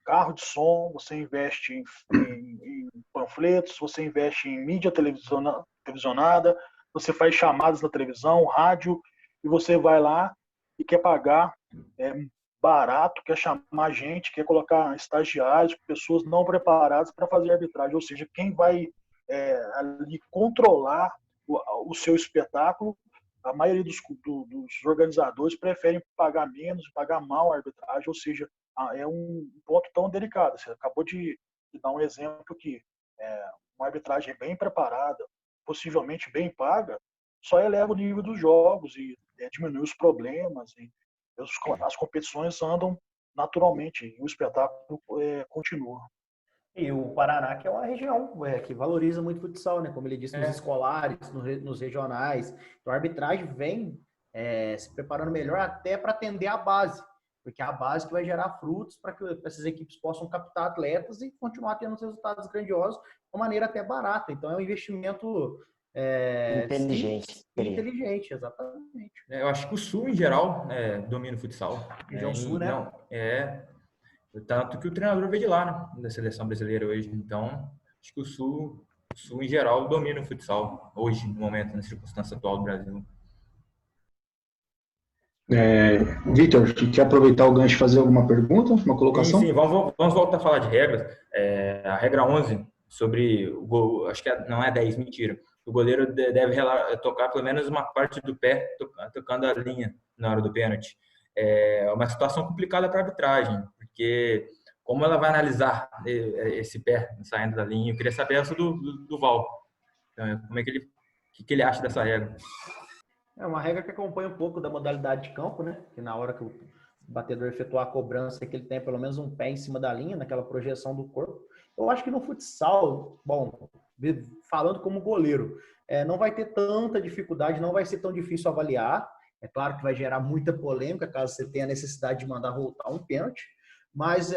carro de som, você investe em panfletos, você investe em mídia televisionada, você faz chamadas na televisão, rádio, e você vai lá e quer pagar barato, quer chamar gente, quer colocar estagiários, pessoas não preparadas para fazer arbitragem. Ou seja, quem vai ali controlar o seu espetáculo, a maioria dos organizadores preferem pagar menos, pagar mal a arbitragem, ou seja, é um ponto tão delicado. Você acabou de dar um exemplo que uma arbitragem bem preparada, possivelmente bem paga, só eleva o nível dos jogos e diminui os problemas, e as competições andam naturalmente e o espetáculo continua. E o Paraná, que é uma região que valoriza muito o futsal, né? Como ele disse, nos escolares, nos regionais. Então, a arbitragem vem se preparando melhor até para atender a base, porque é a base que vai gerar frutos para que essas equipes possam captar atletas e continuar tendo resultados grandiosos de uma maneira até barata. Então, é um investimento inteligente. Inteligente, exatamente. Eu acho que o Sul, em geral, domina o futsal. Região Sul, né? Não, tanto que o treinador veio de lá, né, da seleção brasileira hoje. Então, acho que o Sul em geral, domina o futsal hoje, no momento, na circunstância atual do Brasil. Vitor, quer aproveitar o gancho e fazer alguma pergunta, uma colocação? Sim, vamos voltar a falar de regras. A regra 11, sobre o gol, acho que não é 10, mentira. O goleiro deve tocar pelo menos uma parte do pé, tocando a linha na hora do pênalti. É uma situação complicada para a arbitragem, porque como ela vai analisar esse pé saindo da linha? Eu queria saber essa do Val. Então, como é que ele acha dessa regra? É uma regra que acompanha um pouco da modalidade de campo, né? Que na hora que o batedor efetuar a cobrança, que ele tem pelo menos um pé em cima da linha, naquela projeção do corpo. Eu acho que no futsal, bom, falando como goleiro, não vai ter tanta dificuldade, não vai ser tão difícil avaliar. É claro que vai gerar muita polêmica caso você tenha a necessidade de mandar voltar um pênalti, mas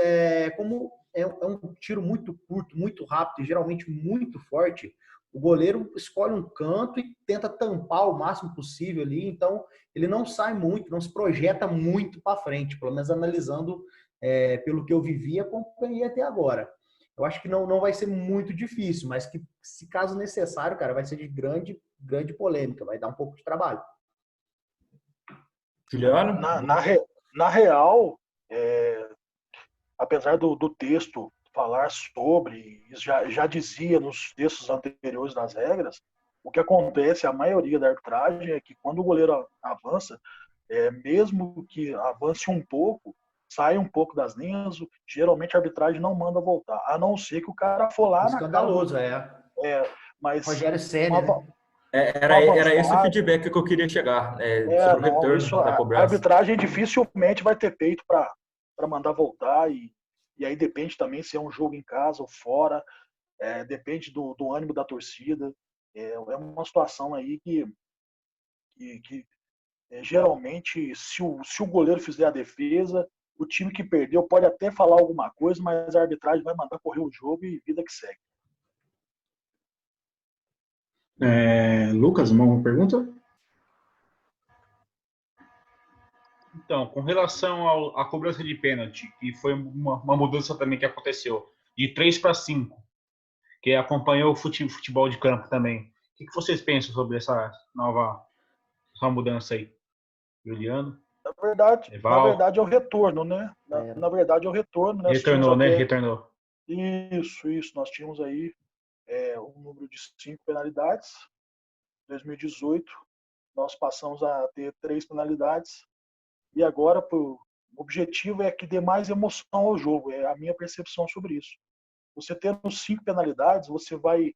como é um tiro muito curto, muito rápido e geralmente muito forte, o goleiro escolhe um canto e tenta tampar o máximo possível ali, então ele não sai muito, não se projeta muito para frente, pelo menos analisando pelo que eu vivi e acompanhei até agora. Eu acho que não vai ser muito difícil, mas que, se caso necessário, cara, vai ser de grande polêmica, vai dar um pouco de trabalho. Juliano? Na real, apesar do texto falar sobre, já dizia nos textos anteriores das regras, o que acontece, a maioria da arbitragem, é que quando o goleiro avança, mesmo que avance um pouco, sai um pouco das linhas, geralmente a arbitragem não manda voltar, a não ser que o cara for lá escandaloso, na casa. Mas Rogério Ceni, né? Era esse o feedback que eu queria chegar, sobre o retorno da cobrança. A arbitragem dificilmente vai ter peito para mandar voltar, e aí depende também se é um jogo em casa ou fora, depende do ânimo da torcida. É uma situação aí que geralmente, se o goleiro fizer a defesa, o time que perdeu pode até falar alguma coisa, mas a arbitragem vai mandar correr o jogo e vida que segue. Lucas, uma pergunta? Então, com relação à cobrança de pênalti, que foi uma mudança também que aconteceu, de 3 para 5, que acompanhou o futebol de campo também. O que vocês pensam sobre essa mudança aí? Juliano? Na Eval? verdade é o retorno, né? Na verdade é o retorno. Nós Retornou, né? até... Retornou. Isso. Nós tínhamos aí um número de 5 penalidades. Em 2018, nós passamos a ter 3 penalidades. E agora o objetivo é que dê mais emoção ao jogo. É a minha percepção sobre isso. Você tendo 5 penalidades, você vai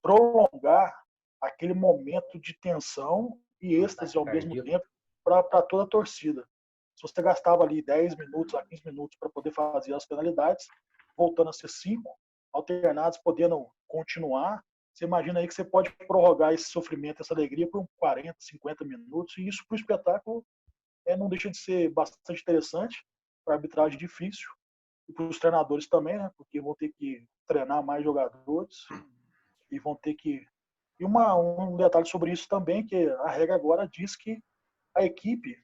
prolongar aquele momento de tensão e êxtase ao mesmo tempo para toda a torcida. Se você gastava ali 10 minutos a 15 minutos para poder fazer as penalidades, voltando a ser 5, alternados, podendo continuar, você imagina aí que você pode prorrogar esse sofrimento, essa alegria por 40, 50 minutos, e isso para o espetáculo não deixa de ser bastante interessante, para a arbitragem difícil, e para os treinadores também, né? Porque vão ter que treinar mais jogadores, e vão ter que... E um detalhe sobre isso também, que a regra agora diz que a equipe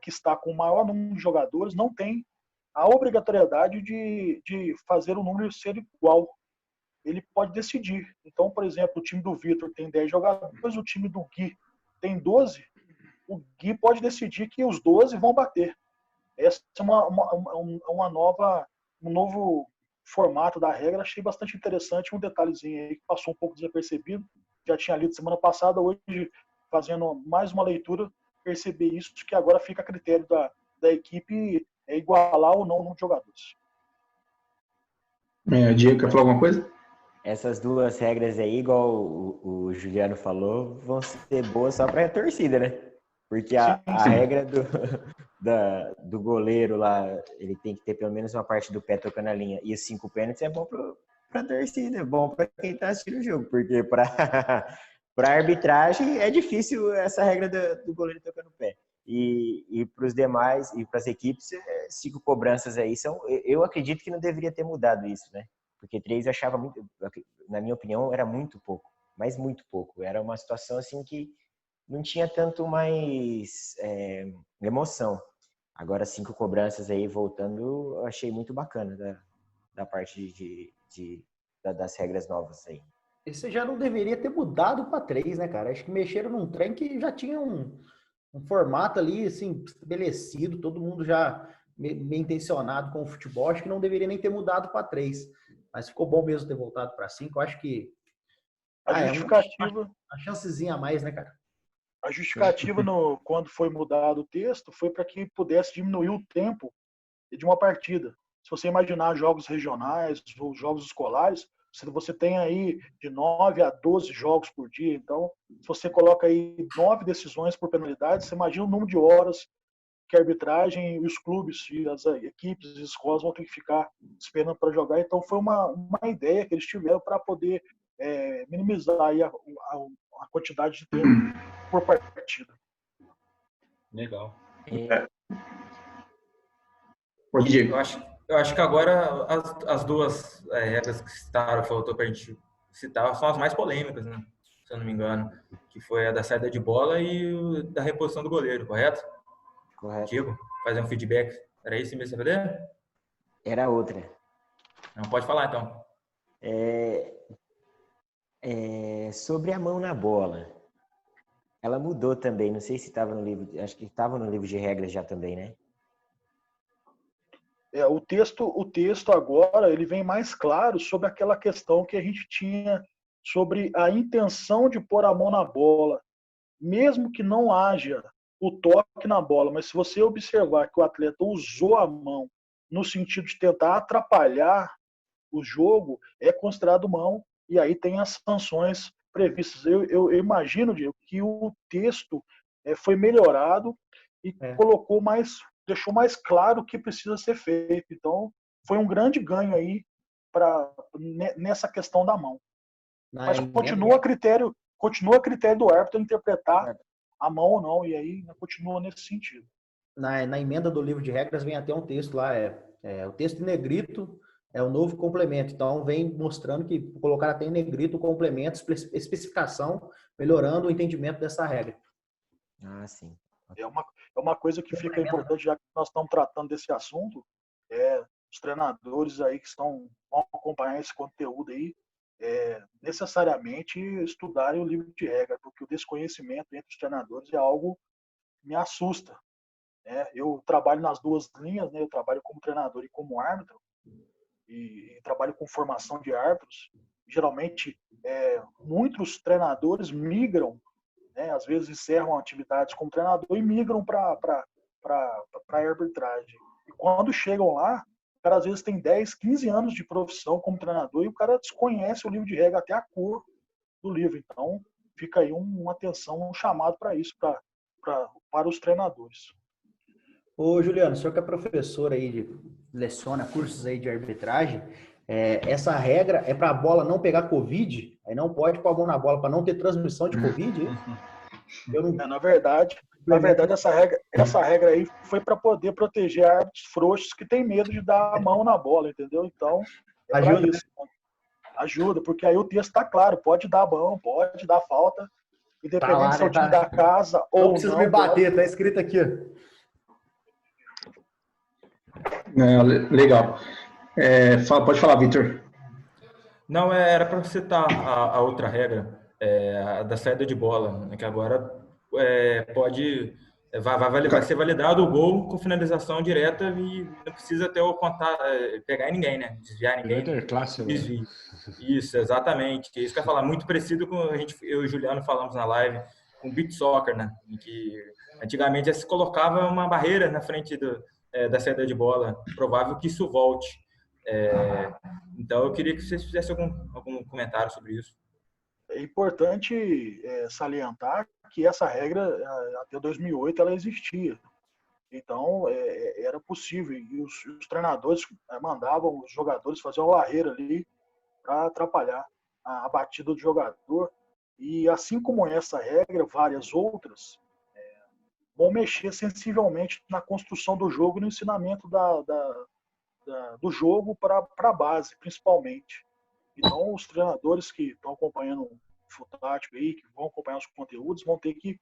que está com o maior número de jogadores não tem a obrigatoriedade de fazer o número ser igual. Ele pode decidir. Então, por exemplo, o time do Vitor tem 10 jogadores, o time do Gui tem 12, o Gui pode decidir que os 12 vão bater. Essa é um novo formato da regra, achei bastante interessante, um detalhezinho aí que passou um pouco desapercebido, já tinha lido semana passada, hoje fazendo mais uma leitura, perceber isso, que agora fica a critério da equipe igualar ou não o número de jogadores. Diego, quer falar alguma coisa? Essas duas regras aí, igual o Juliano falou, vão ser boas só para a torcida, né? Porque a regra do goleiro lá, ele tem que ter pelo menos uma parte do pé tocando a linha. E os 5 pênaltis é bom para a torcida, é bom para quem está assistindo o jogo. Porque para arbitragem é difícil essa regra do goleiro tocando o pé. E para os demais, e para as equipes, 5 cobranças aí são... Eu acredito que não deveria ter mudado isso, né? Porque 3 eu achava muito... Na minha opinião, era muito pouco. Mas muito pouco. Era uma situação assim que não tinha tanto mais emoção. Agora 5 cobranças aí voltando, eu achei muito bacana da parte das regras novas aí. Esse já não deveria ter mudado para 3, né, cara? Acho que mexeram num trem que já tinha um formato ali, assim, estabelecido, todo mundo já bem intencionado com o futebol. Acho que não deveria nem ter mudado para 3. Mas ficou bom mesmo ter voltado para 5. Acho que a justificativa... uma chancezinha a mais, né, cara? A justificativa, quando foi mudado o texto, foi para que pudesse diminuir o tempo de uma partida. Se você imaginar jogos regionais ou jogos escolares, você tem aí de 9 a 12 jogos por dia. Então, se você coloca aí 9 decisões por penalidade, você imagina o número de horas que a arbitragem, os clubes, e as equipes, as escolas vão ter que ficar esperando para jogar. Então, foi uma ideia que eles tiveram para poder minimizar aí a quantidade de tempo por partida. Legal. Eu acho que agora as duas regras que faltou para a gente citar, são as mais polêmicas, né? Se eu não me engano, que foi a da saída de bola e da reposição do goleiro, correto? Correto. Diego, fazer um feedback. Era isso mesmo, CVD? Era outra. Não, pode falar, então. Sobre a mão na bola. Ela mudou também, não sei se estava no livro, acho que estava no livro de regras já também, né? O texto agora ele vem mais claro sobre aquela questão que a gente tinha sobre a intenção de pôr a mão na bola, mesmo que não haja o toque na bola, mas se você observar que o atleta usou a mão no sentido de tentar atrapalhar o jogo, é considerado mão, e aí tem as sanções previstas. Eu imagino, Diego, que o texto foi melhorado e deixou mais claro o que precisa ser feito. Então, foi um grande ganho aí nessa questão da mão. Mas continua a critério do árbitro interpretar a mão ou não, e aí continua nesse sentido. Na emenda do livro de regras vem até um texto lá, o texto em negrito é o novo complemento. Então, vem mostrando que colocar até em negrito o complemento, especificação, melhorando o entendimento dessa regra. Ah, sim. É uma coisa que fica importante, já que nós estamos tratando desse assunto, os treinadores aí que vão acompanhar esse conteúdo aí, necessariamente estudarem o livro de regra, porque o desconhecimento entre os treinadores é algo que me assusta. Né? Eu trabalho nas duas linhas, né? Eu trabalho como treinador e como árbitro, e trabalho com formação de árbitros. Geralmente, muitos treinadores migram, né? Às vezes encerram atividades como treinador e migram para a arbitragem. E quando chegam lá, o cara às vezes tem 10, 15 anos de profissão como treinador e o cara desconhece o livro de regra, até a cor do livro. Então, fica aí uma atenção, um chamado para isso, para os treinadores. Ô, Juliano, o senhor que é professor aí, leciona cursos aí de arbitragem, essa regra é para a bola não pegar Covid? Aí não pode pôr a mão na bola para não ter transmissão de Covid? Na verdade, essa regra aí foi para poder proteger árbitros frouxos que têm medo de dar a mão na bola, entendeu? Então, ajuda, isso. Né? Ajuda, porque aí o texto está claro, pode dar a mão, pode dar falta, independente lá, se é o time da casa ou não. Não precisa me bater, tá escrito aqui. Legal. Pode falar, Vitor. Não, era para citar a outra regra, a da saída de bola, né, que agora vai ser validado o gol com finalização direta e não precisa ter o contato, pegar em ninguém, né? Desviar ninguém. Interclasse, desvio. Isso, exatamente. Que é isso que eu ia falar, muito parecido com eu e o Juliano falamos na live, com o beat soccer, né? Em que antigamente se colocava uma barreira na frente da saída de bola. Provável que isso volte. Então, eu queria que vocês fizessem algum comentário sobre isso. É importante salientar que essa regra, até 2008, ela existia. Então, era possível. E os treinadores mandavam os jogadores fazer uma barreira ali para atrapalhar a batida do jogador. E assim como essa regra, várias outras vão mexer sensivelmente na construção do jogo e no ensinamento do jogo para a base, principalmente. Então, os treinadores que estão acompanhando o Futático aí, que vão acompanhar os conteúdos, vão ter que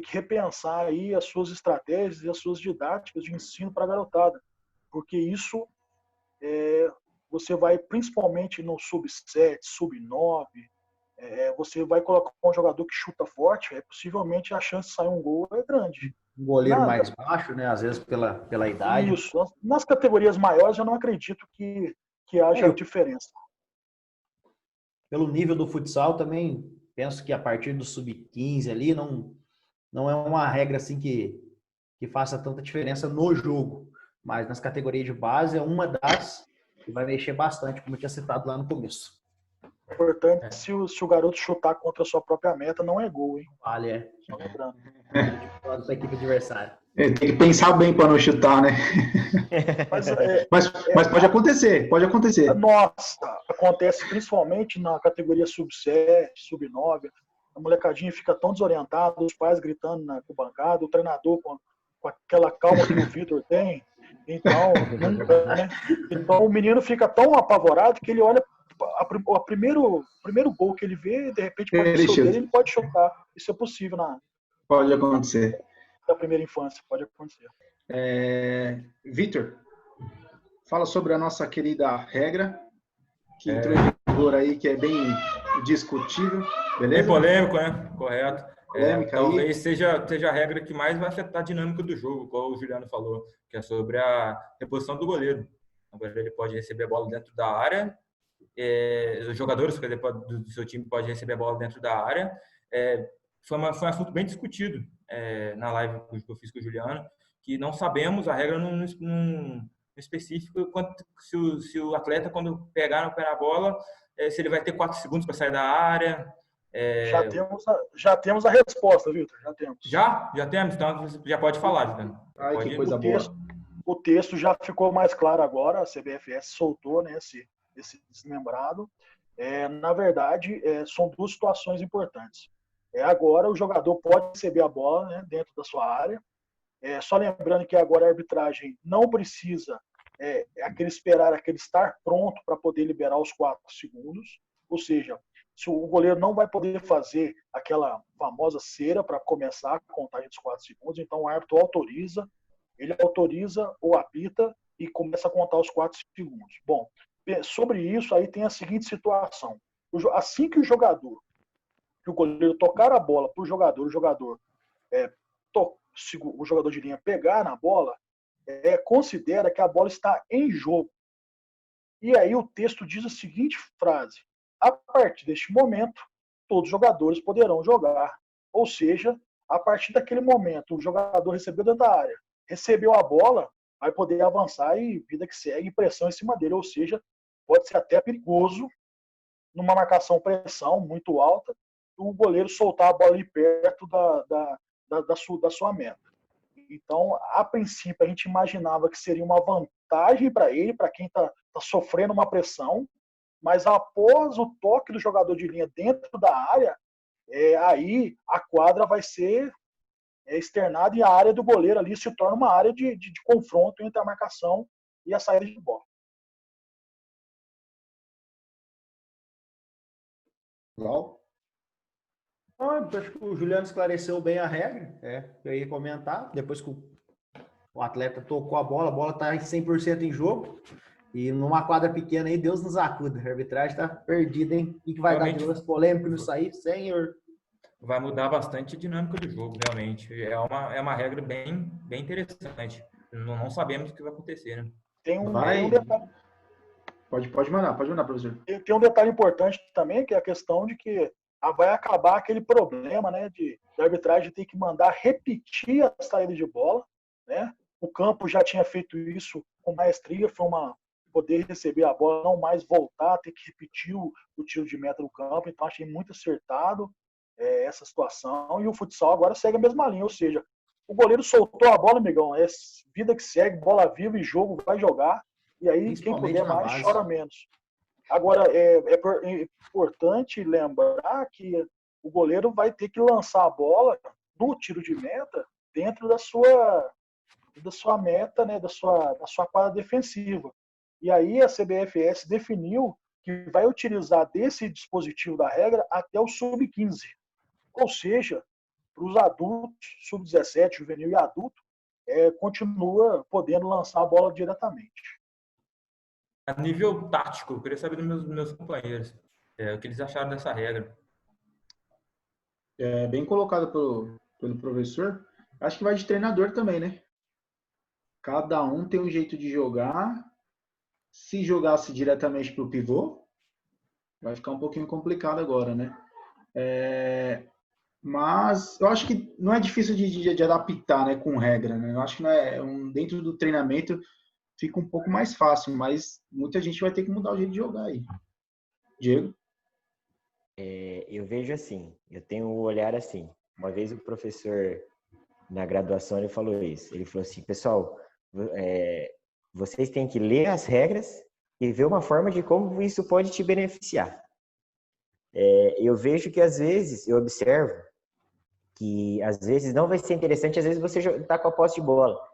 repensar aí as suas estratégias e as suas didáticas de ensino para a garotada. Porque isso você vai, principalmente no sub-7, sub-9, você vai colocar um jogador que chuta forte, possivelmente a chance de sair um gol é grande. Um goleiro mais baixo, né? Às vezes pela idade. Isso. Nas categorias maiores, eu não acredito que haja diferença. Pelo nível do futsal, também penso que a partir do sub-15 ali, não é uma regra assim que faça tanta diferença no jogo. Mas nas categorias de base é uma das que vai mexer bastante, como eu tinha citado lá no começo. Importante, se o garoto chutar contra a sua própria meta, não é gol, hein? Vale, Só lembrando. Da equipe adversária. Tem que pensar bem para não chutar, né? Mas pode acontecer, pode acontecer. Nossa, acontece principalmente na categoria sub-7, sub-9. A molecadinha fica tão desorientada, os pais gritando na arquibancada, o treinador com aquela calma que o Vitor tem. Então, então o menino fica tão apavorado que ele olha o primeiro gol que ele vê, de repente pode ser dele, ele pode chutar. Isso é possível pode acontecer. Da primeira infância, pode acontecer. Vitor, fala sobre a nossa querida regra que entrou em vigor aí, que é bem discutível, beleza? Bem polêmico, né? Correto. Talvez aí. seja a regra que mais vai afetar a dinâmica do jogo, como o Juliano falou, que é sobre a reposição do goleiro. Agora ele pode receber a bola dentro da área, os jogadores do seu time podem receber a bola dentro da área. Foi um assunto bem discutido na live que eu fiz com o Juliano, que não sabemos a regra no específico, se o atleta, quando pegar no pé na bola, se ele vai ter 4 segundos para sair da área. Já temos a resposta, Vitor. Já temos. Já temos? Então você já pode falar, Juliano. Que coisa boa. O texto já ficou mais claro agora, a CBFS soltou, né, esse desmembrado. Na verdade, são duas situações importantes. Agora o jogador pode receber a bola, né, dentro da sua área. Só lembrando que agora a arbitragem não precisa esperar aquele estar pronto para poder liberar os 4 segundos. Ou seja, Se o goleiro não vai poder fazer aquela famosa cera para começar a contagem dos 4 segundos, então o árbitro autoriza, ele autoriza ou apita e começa a contar os 4 segundos. Bom, sobre isso aí tem a seguinte situação. Assim que o goleiro tocar a bola para o jogador o jogador de linha pegar na bola, considera que a bola está em jogo. E aí o texto diz a seguinte frase: a partir deste momento, todos os jogadores poderão jogar. Ou seja, a partir daquele momento, o jogador recebeu dentro da área, recebeu a bola, vai poder avançar e vida que segue, pressão em cima dele. Ou seja, pode ser até perigoso, numa marcação-pressão muito alta, o goleiro soltar a bola ali perto da sua meta. Então, a princípio, a gente imaginava que seria uma vantagem para ele, para quem está sofrendo uma pressão, mas após o toque do jogador de linha dentro da área, aí a quadra vai ser externada e a área do goleiro ali se torna uma área de confronto entre a marcação e a saída de bola. Lau? Acho que o Juliano esclareceu bem a regra. Eu ia comentar. Depois que o atleta tocou a bola está 100% em jogo. E numa quadra pequena aí, Deus nos acuda. A arbitragem está perdida, hein? O que vai Realmente, dar de lance polêmico não sair? Senhor. vai mudar bastante a dinâmica do jogo, realmente. É uma regra bem interessante. Não sabemos o que vai acontecer, né? Tem um detalhe. Pode mandar, professor. Tem um detalhe importante também, que é a questão de que vai acabar aquele problema, né, da arbitragem ter que mandar repetir a saída de bola, né? O campo já tinha feito isso com maestria, foi poder receber a bola, não mais voltar, ter que repetir o tiro de meta do campo. Então achei muito acertado essa situação. E o futsal agora segue a mesma linha, ou seja, o goleiro soltou a bola, amigão, vida que segue, bola viva e jogo, vai jogar. E aí quem puder mais base. Chora menos. Agora, é importante lembrar que o goleiro vai ter que lançar a bola no tiro de meta dentro da sua meta, né, da sua quadra defensiva. E aí a CBFS definiu que vai utilizar desse dispositivo da regra até o sub-15. Ou seja, para os adultos, sub-17, juvenil e adulto, continua podendo lançar a bola diretamente. A nível tático, eu queria saber dos meus companheiros o que eles acharam dessa regra. Bem colocado pelo professor. Acho que vai de treinador também, né? Cada um tem um jeito de jogar. Se jogasse diretamente para o pivô, vai ficar um pouquinho complicado agora, né? Mas eu acho que não é difícil de adaptar, né, com regra, né? Eu acho que dentro do treinamento fica um pouco mais fácil, mas muita gente vai ter que mudar o jeito de jogar aí. Diego? Eu vejo assim, eu tenho um olhar assim. Uma vez o professor, na graduação, ele falou isso. Ele falou assim, pessoal, vocês têm que ler as regras e ver uma forma de como isso pode te beneficiar. Eu vejo que, às vezes, eu observo que, às vezes, não vai ser interessante, às vezes, você tá com a posse de bola.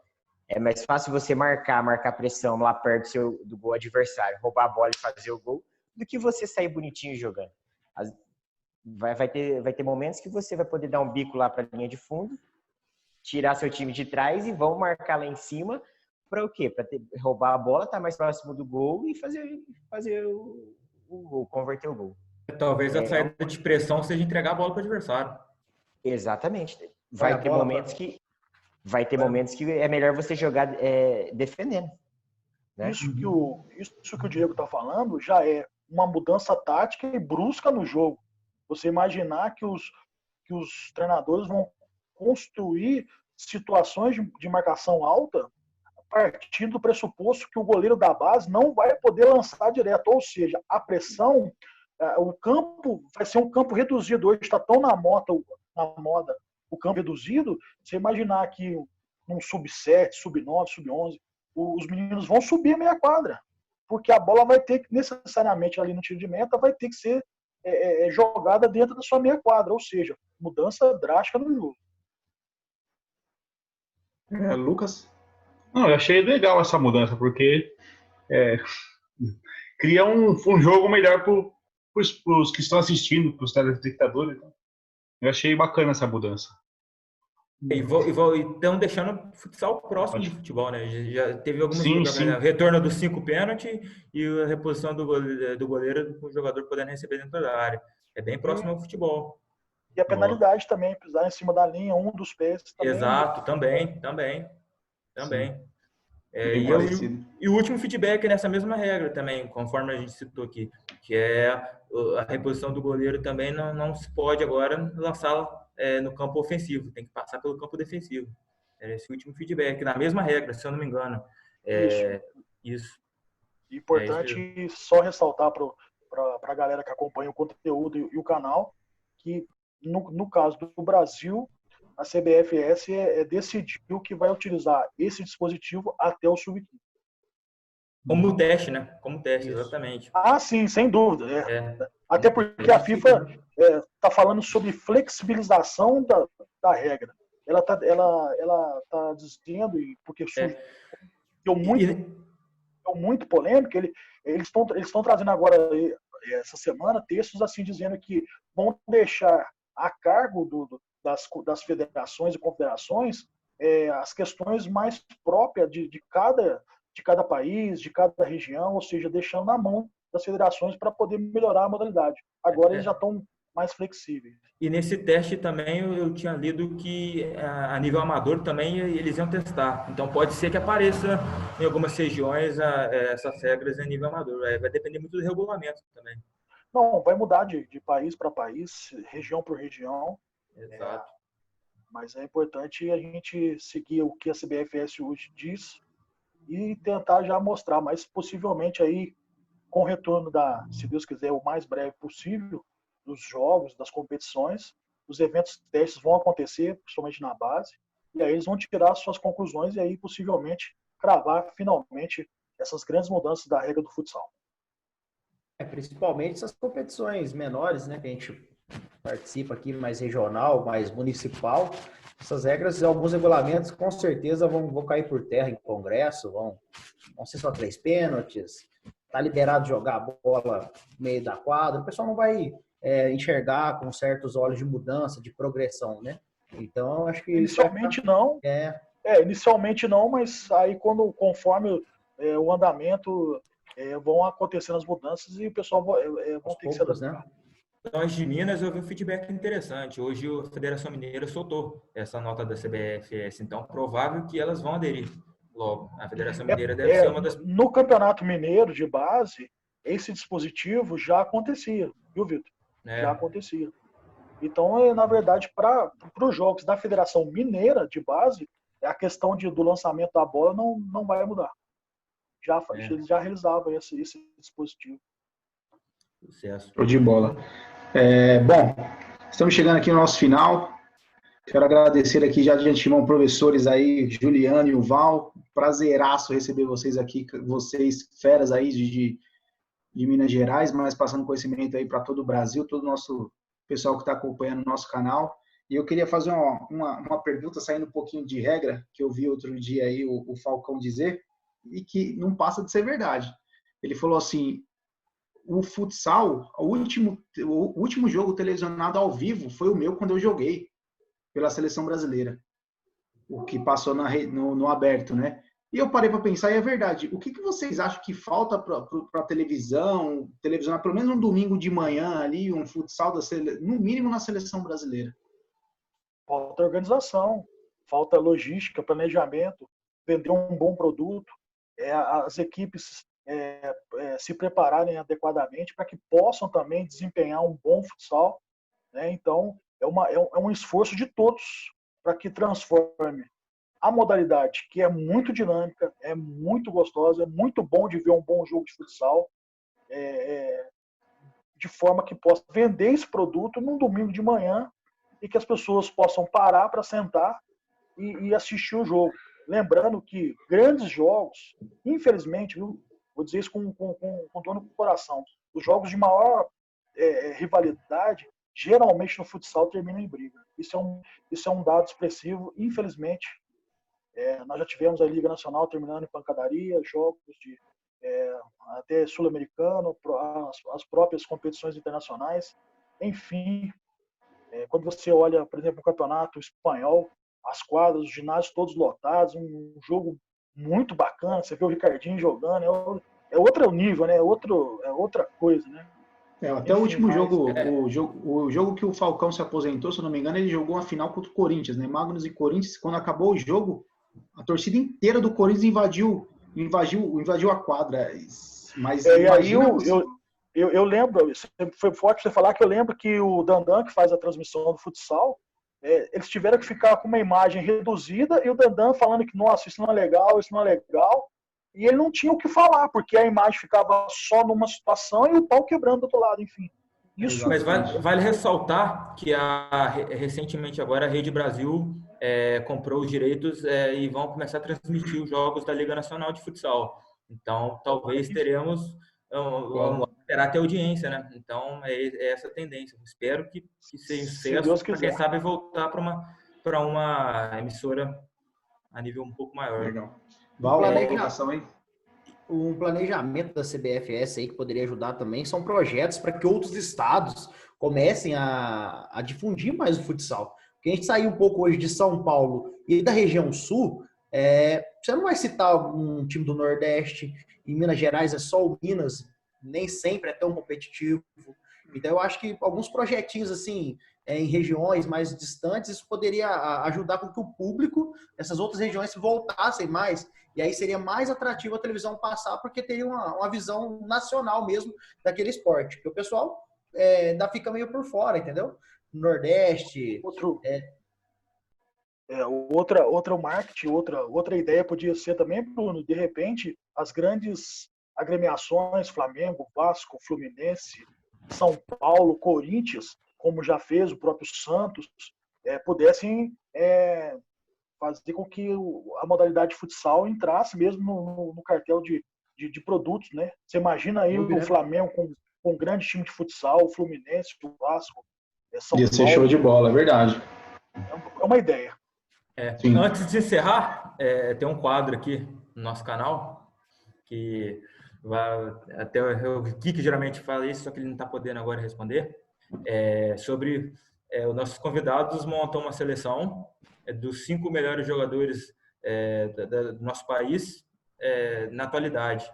É mais fácil você marcar pressão lá perto do gol adversário, roubar a bola e fazer o gol, do que você sair bonitinho jogando. Vai ter momentos que você vai poder dar um bico lá para a linha de fundo, tirar seu time de trás e vão marcar lá em cima para o quê? Para roubar a bola, estar mais próximo do gol e fazer o gol, converter o gol. Talvez a saída de pressão seja entregar a bola para o adversário. Exatamente. Vai ter momentos que é melhor você jogar defendendo. Né? Isso que o Diego está falando já é uma mudança tática e brusca no jogo. Você imaginar que os treinadores vão construir situações de marcação alta a partir do pressuposto que o goleiro da base não vai poder lançar direto. Ou seja, a pressão, o campo vai ser um campo reduzido. Hoje está tão na moda o campo reduzido. Você imaginar que num sub-7, sub-9, sub-11, os meninos vão subir a meia quadra. Porque a bola vai ter que, necessariamente ali no tiro de meta, vai ter que ser jogada dentro da sua meia quadra. Ou seja, mudança drástica no jogo. Lucas? Não, eu achei legal essa mudança, porque cria um jogo melhor os que estão assistindo, para os telespectadores. Então, eu achei bacana essa mudança. E estão deixando o futsal próximo do futebol, né? Já teve algumas Sim, mudanças, sim. né? Retorno dos 5 pênaltis e a reposição do goleiro com o jogador podendo receber dentro da área. É bem próximo ao futebol. E a penalidade também, pisar em cima da linha, um dos pés também. Exato, também. Bem parecido. E o último feedback nessa mesma regra também, conforme a gente citou aqui, que é a reposição do goleiro também não se pode agora lançá-la no campo ofensivo, tem que passar pelo campo defensivo. Esse último feedback, na mesma regra, se eu não me engano. Isso. Importante só ressaltar para a galera que acompanha o conteúdo e o canal, que no caso do Brasil, a CBFS decidiu que vai utilizar esse dispositivo até o sub-15. Como teste, né? Como teste, Isso. exatamente. Ah, sim, sem dúvida. Até porque a FIFA está falando sobre flexibilização da regra. Ela tá dizendo, porque deu muito polêmico, eles estão trazendo agora, essa semana, textos assim dizendo que vão deixar a cargo das federações e confederações as questões mais próprias de cada país, de cada região, ou seja, deixando na mão das federações para poder melhorar a modalidade. Agora eles já estão mais flexíveis. E nesse teste também eu tinha lido que a nível amador também eles iam testar. Então pode ser que apareça em algumas regiões essas regras em nível amador. Vai depender muito do regulamento também. Não, vai mudar de país para país, região por região. Exato. Mas é importante a gente seguir o que a CBFS hoje diz e tentar já mostrar, mas possivelmente aí com o retorno se Deus quiser, o mais breve possível, dos jogos, das competições, os eventos testes vão acontecer, principalmente na base, e aí eles vão tirar suas conclusões e aí possivelmente cravar finalmente essas grandes mudanças da regra do futsal. Principalmente essas competições menores, né, que a gente participa aqui, mais regional, mais municipal. Essas regras, alguns regulamentos, com certeza vão cair por terra em congresso, vão ser só 3 pênaltis, tá liberado jogar a bola no meio da quadra, o pessoal não vai enxergar com certos olhos de mudança, de progressão, né? Então, acho que... Inicialmente não. Inicialmente não, mas aí conforme o andamento, vão acontecendo as mudanças e o pessoal vão ter que se adaptar. Né? Nós de Minas, eu vi um feedback interessante. Hoje a Federação Mineira soltou essa nota da CBFS, então provável que elas vão aderir logo. A Federação Mineira deve ser uma das... No Campeonato Mineiro de base, esse dispositivo já acontecia, viu, Vitor? Já acontecia. Então, na verdade, para os jogos da Federação Mineira de base, a questão do lançamento da bola não vai mudar. Eles já realizavam esse dispositivo. Sucesso. Show de bola. Bom, estamos chegando aqui no nosso final. Quero agradecer aqui já de antemão professores aí, Juliano e o Val. Prazeraço receber vocês aqui, vocês feras aí de Minas Gerais, mas passando conhecimento aí para todo o Brasil, todo o nosso pessoal que está acompanhando o nosso canal. E eu queria fazer uma pergunta, saindo um pouquinho de regra, que eu vi outro dia aí o Falcão dizer, e que não passa de ser verdade. Ele falou assim, o futsal, o último jogo televisionado ao vivo foi o meu quando eu joguei pela seleção brasileira, o que passou no aberto, né? E eu parei para pensar, e é verdade, o que vocês acham que falta para a televisionar pelo menos um domingo de manhã ali, um futsal, no mínimo na seleção brasileira? Falta organização, falta logística, planejamento, vender um bom produto, as equipes se prepararem adequadamente para que possam também desempenhar um bom futsal, né? Então, é um esforço de todos para que transforme a modalidade, que é muito dinâmica, é muito gostosa, é muito bom de ver um bom jogo de futsal, de forma que possa vender esse produto num domingo de manhã e que as pessoas possam parar para sentar e assistir o jogo. Lembrando que grandes jogos, infelizmente, vou dizer isso com dor no coração, os jogos de maior rivalidade, geralmente no futsal terminam em briga. Isso é um dado expressivo, infelizmente. Nós já tivemos a Liga Nacional terminando em pancadaria, jogos de até sul-americano, as próprias competições internacionais. Enfim, quando você olha, por exemplo, o campeonato espanhol, as quadras, os ginásios todos lotados, um jogo muito bacana, você vê o Ricardinho jogando, é outro nível, né? É outra coisa, né? Até o último jogo, o jogo que o Falcão se aposentou, se eu não me engano, ele jogou uma final contra o Corinthians, né? Magnus e Corinthians. Quando acabou o jogo, a torcida inteira do Corinthians invadiu a quadra. Mas e aí eu lembro, foi forte você falar que eu lembro que o Dandan, que faz a transmissão do futsal, eles tiveram que ficar com uma imagem reduzida e o Dandan falando que, nossa, isso não é legal, isso não é legal. E ele não tinha o que falar, porque a imagem ficava só numa situação e o pau quebrando do outro lado, enfim. Isso. Mas vale ressaltar que recentemente agora a Rede Brasil comprou os direitos e vão começar a transmitir os jogos da Liga Nacional de Futsal. Então, talvez teremos esperar ter audiência, né? Então, é essa a tendência. Espero que seja sucesso, para quem sabe voltar para uma emissora a nível um pouco maior. Legal. Val, colocação aí? Um planejamento da CBFS aí que poderia ajudar também são projetos para que outros estados comecem a difundir mais o futsal. Porque a gente saiu um pouco hoje de São Paulo e da região sul, você não vai citar um time do Nordeste, em Minas Gerais é só o Minas, nem sempre é tão competitivo. Então eu acho que alguns projetinhos assim, em regiões mais distantes, isso poderia ajudar com que o público dessas outras regiões voltassem mais. E aí seria mais atrativo a televisão passar, porque teria uma visão nacional mesmo daquele esporte. Porque o pessoal ainda fica meio por fora, entendeu? Nordeste. Outra marketing, outra ideia podia ser também, Bruno, de repente, as grandes agremiações, Flamengo, Vasco, Fluminense, São Paulo, Corinthians, como já fez o próprio Santos, pudessem fazer com que a modalidade de futsal entrasse mesmo no cartel de produtos, né? Você imagina aí o Flamengo com um grande time de futsal, o Fluminense, o Vasco, São Paulo. Ia ser show de bola, é verdade. É uma ideia. Antes de encerrar, tem um quadro aqui no nosso canal que até o Kiki geralmente fala isso, só que ele não está podendo agora responder, sobre os nossos convidados montam uma seleção dos 5 melhores jogadores do nosso país na atualidade.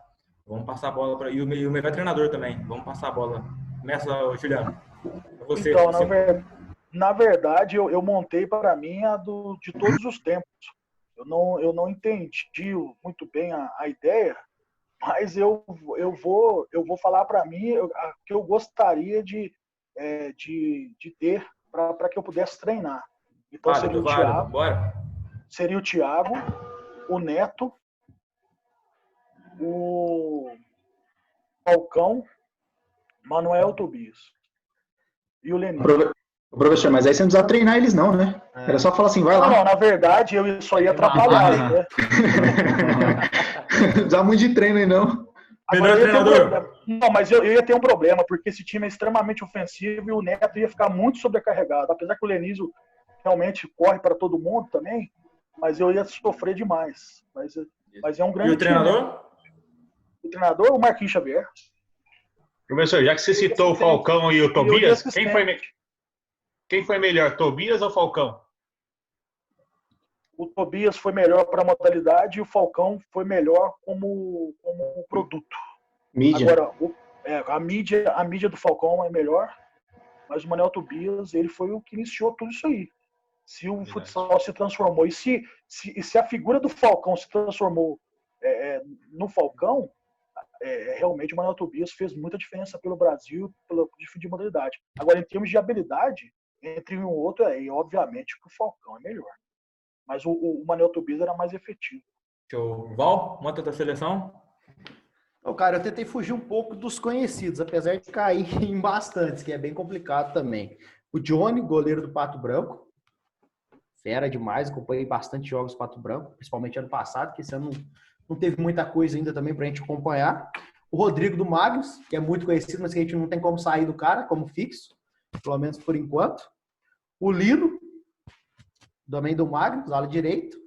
Vamos passar a bola para... E o melhor treinador também. Vamos passar a bola. Começa, Juliano. Você, então, na verdade, eu montei para mim a de todos os tempos. Eu não entendi muito bem a ideia, mas eu vou falar para mim a que eu gostaria de ter para que eu pudesse treinar. Então seria o Thiago, o Neto, o Falcão, Manuel Tobias e o Lenin. Professor, mas aí você não precisa treinar eles não, né? Era só falar assim, vai lá. Não, na verdade eu só ia atrapalhar, né? Não precisa muito de treino aí não. Melhor treinador. Não, mas eu ia ter um problema, porque esse time é extremamente ofensivo e o Neto ia ficar muito sobrecarregado. Apesar que o Lenísio realmente corre para todo mundo também, mas eu ia sofrer demais. Mas é um grande time. E o treinador? Né? O treinador, o Marquinhos Xavier. Professor, já que você citou o Falcão e o Tobias, quem foi melhor, Tobias ou Falcão? O Tobias foi melhor para a modalidade e o Falcão foi melhor como produto. Mídia. Agora, a mídia do Falcão é melhor, mas o Manuel Tobias, ele foi o que iniciou tudo isso aí. Se o futsal se transformou, e se a figura do Falcão se transformou no Falcão, realmente o Manuel Tobias fez muita diferença pelo Brasil, pela de modalidade. Agora, em termos de habilidade, entre um e o outro, obviamente que o Falcão é melhor. Mas o Manuel Tobias era mais efetivo. Val, monta da seleção. Cara, eu tentei fugir um pouco dos conhecidos, apesar de cair em bastantes, que é bem complicado também. O Johnny, goleiro do Pato Branco. Fera demais, acompanhei bastante jogos do Pato Branco, principalmente ano passado, que esse ano não teve muita coisa ainda também pra gente acompanhar. O Rodrigo do Magnus, que é muito conhecido, mas que a gente não tem como sair do cara, como fixo, pelo menos por enquanto. O Lino, também do Magnus, ala direito.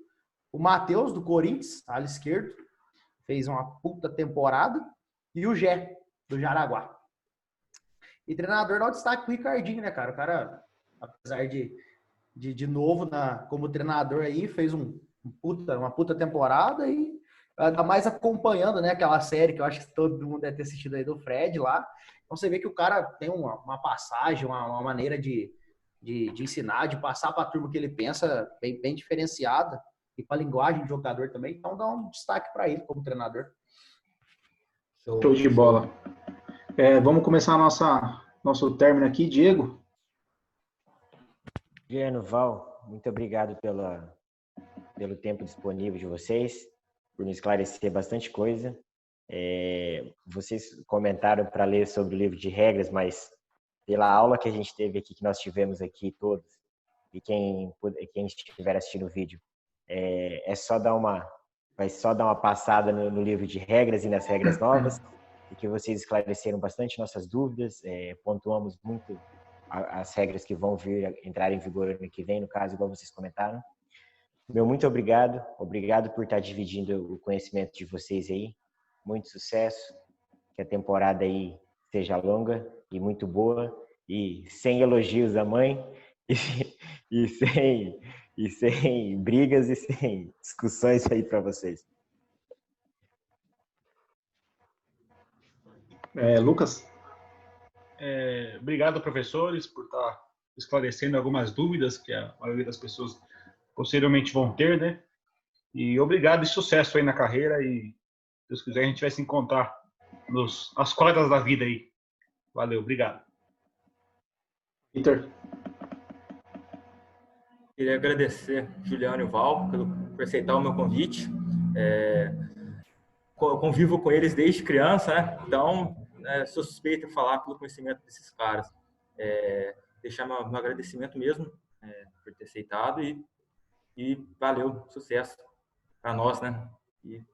O Matheus, do Corinthians, ala esquerdo. Fez uma puta temporada. e o Gé, do Jaraguá. E treinador dá o destaque pro Ricardinho, né, cara? O cara, apesar de novo como treinador aí, fez uma puta temporada e ainda mais acompanhando, né, aquela série que eu acho que todo mundo deve ter assistido aí do Fred lá. Então você vê que o cara tem uma passagem, uma maneira de ensinar, de passar para a turma o que ele pensa bem diferenciada e para a linguagem de jogador também. Então dá um destaque para ele como treinador. Show de bola. Vamos começar nosso término aqui, Diego. Juliano, Val, muito obrigado pelo tempo disponível de vocês, por nos esclarecer bastante coisa. Vocês comentaram para ler sobre o livro de regras, mas pela aula que a gente teve aqui, que nós tivemos aqui todos, e quem estiver assistindo o vídeo, vai só dar uma passada no livro de regras e nas regras novas, e que vocês esclareceram bastante nossas dúvidas, pontuamos muito as regras que vão entrar em vigor ano que vem, no caso, igual vocês comentaram. Meu muito obrigado por estar dividindo o conhecimento de vocês aí. Muito sucesso, que a temporada aí seja longa e muito boa, e sem elogios da mãe, e sem brigas e sem discussões aí para vocês. Lucas? Obrigado, professores, por estar esclarecendo algumas dúvidas que a maioria das pessoas posteriormente vão ter, né? E obrigado e sucesso aí na carreira, e se Deus quiser a gente vai se encontrar nas quadras da vida aí. Valeu, obrigado. Vitor? Queria agradecer Juliano e Val por aceitar o meu convite. Eu convivo com eles desde criança, né? Então, sou suspeito em falar pelo conhecimento desses caras. Deixar meu agradecimento mesmo por ter aceitado e valeu, sucesso para nós, né? E o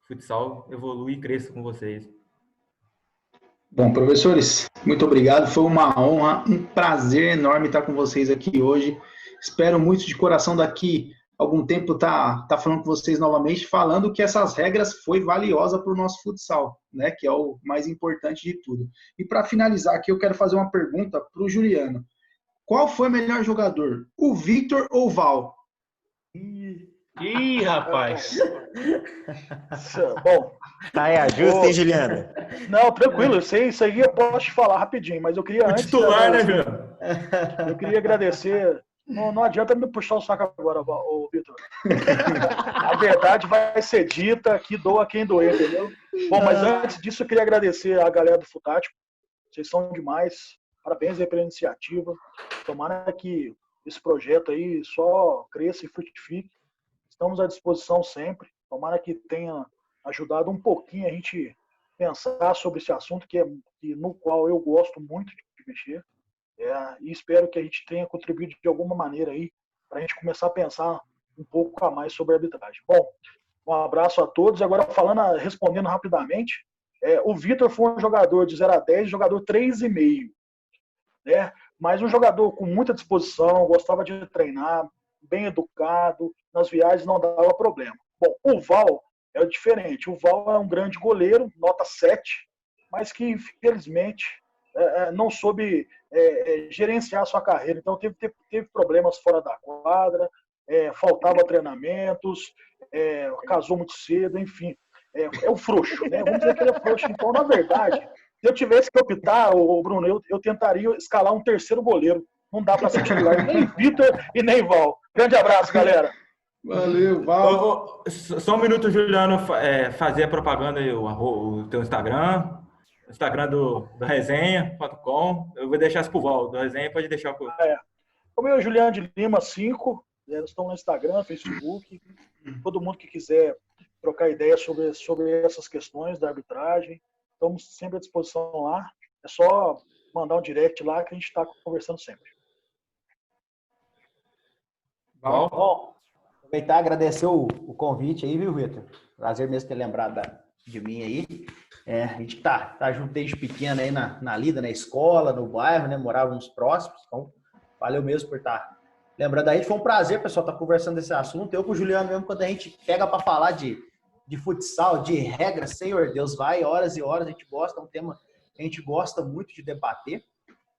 futsal evolui e cresça com vocês. Bom, professores, muito obrigado. Foi uma honra, um prazer enorme estar com vocês aqui hoje. Espero muito de coração daqui algum tempo tá falando com vocês novamente, falando que essas regras foi valiosa para o nosso futsal, né? Que é o mais importante de tudo. E para finalizar aqui, eu quero fazer uma pergunta para o Juliano. Qual foi o melhor jogador? O Vitor ou o Val? Ih, rapaz. Bom. Tá, justo, hein, Juliano? Não, tranquilo. Isso aí eu posso te falar rapidinho, mas eu queria antes... titular, né, Juliano? Eu queria agradecer... Não adianta me puxar o saco agora, Vitor. A verdade vai ser dita, que doa quem doer, entendeu? Bom, mas antes disso eu queria agradecer a galera do Futático. Vocês são demais. Parabéns aí pela iniciativa. Tomara que esse projeto aí só cresça e frutifique. Estamos à disposição sempre. Tomara que tenha ajudado um pouquinho a gente pensar sobre esse assunto no qual eu gosto muito de mexer. E espero que a gente tenha contribuído de alguma maneira aí para a gente começar a pensar um pouco a mais sobre a arbitragem. Bom, um abraço a todos. Agora, respondendo rapidamente, o Vitor foi um jogador de 0 a 10, jogador 3,5, né? Mas um jogador com muita disposição, gostava de treinar, bem educado, nas viagens não dava problema. Bom, o Val é diferente. O Val é um grande goleiro, nota 7, mas que, infelizmente, não soube gerenciar a sua carreira. Então, teve problemas fora da quadra, faltava treinamentos, casou muito cedo, enfim. É o frouxo, né? Vamos dizer que ele é frouxo. Então, na verdade, se eu tivesse que optar, Bruno, eu tentaria escalar um terceiro goleiro. Não dá para ser titular nem Vitor e nem Val. Grande abraço, galera. Valeu, Val. Só um minuto, Juliano, fazer a propaganda aí, o teu Instagram. Instagram do resenha.com. Eu vou deixar isso pro Val. Do resenha pode deixar pro... O meu é Juliano de Lima 5. Eles estão no Instagram, Facebook. Todo mundo que quiser trocar ideia sobre essas questões da arbitragem, estamos sempre à disposição lá. É só mandar um direct lá que a gente está conversando sempre. Bom, aproveitar e agradecer o convite aí, viu, Vitor? Prazer mesmo ter lembrado de mim aí. A gente tá junto desde pequeno aí na lida, na escola, no bairro, né? Morávamos próximos, então valeu mesmo por estar lembrando aí. Foi um prazer, pessoal, estar conversando desse assunto. Eu com o Juliano mesmo, quando a gente pega para falar de de futsal, de regra, Senhor Deus, vai horas e horas, a gente gosta, é um tema que a gente gosta muito de debater.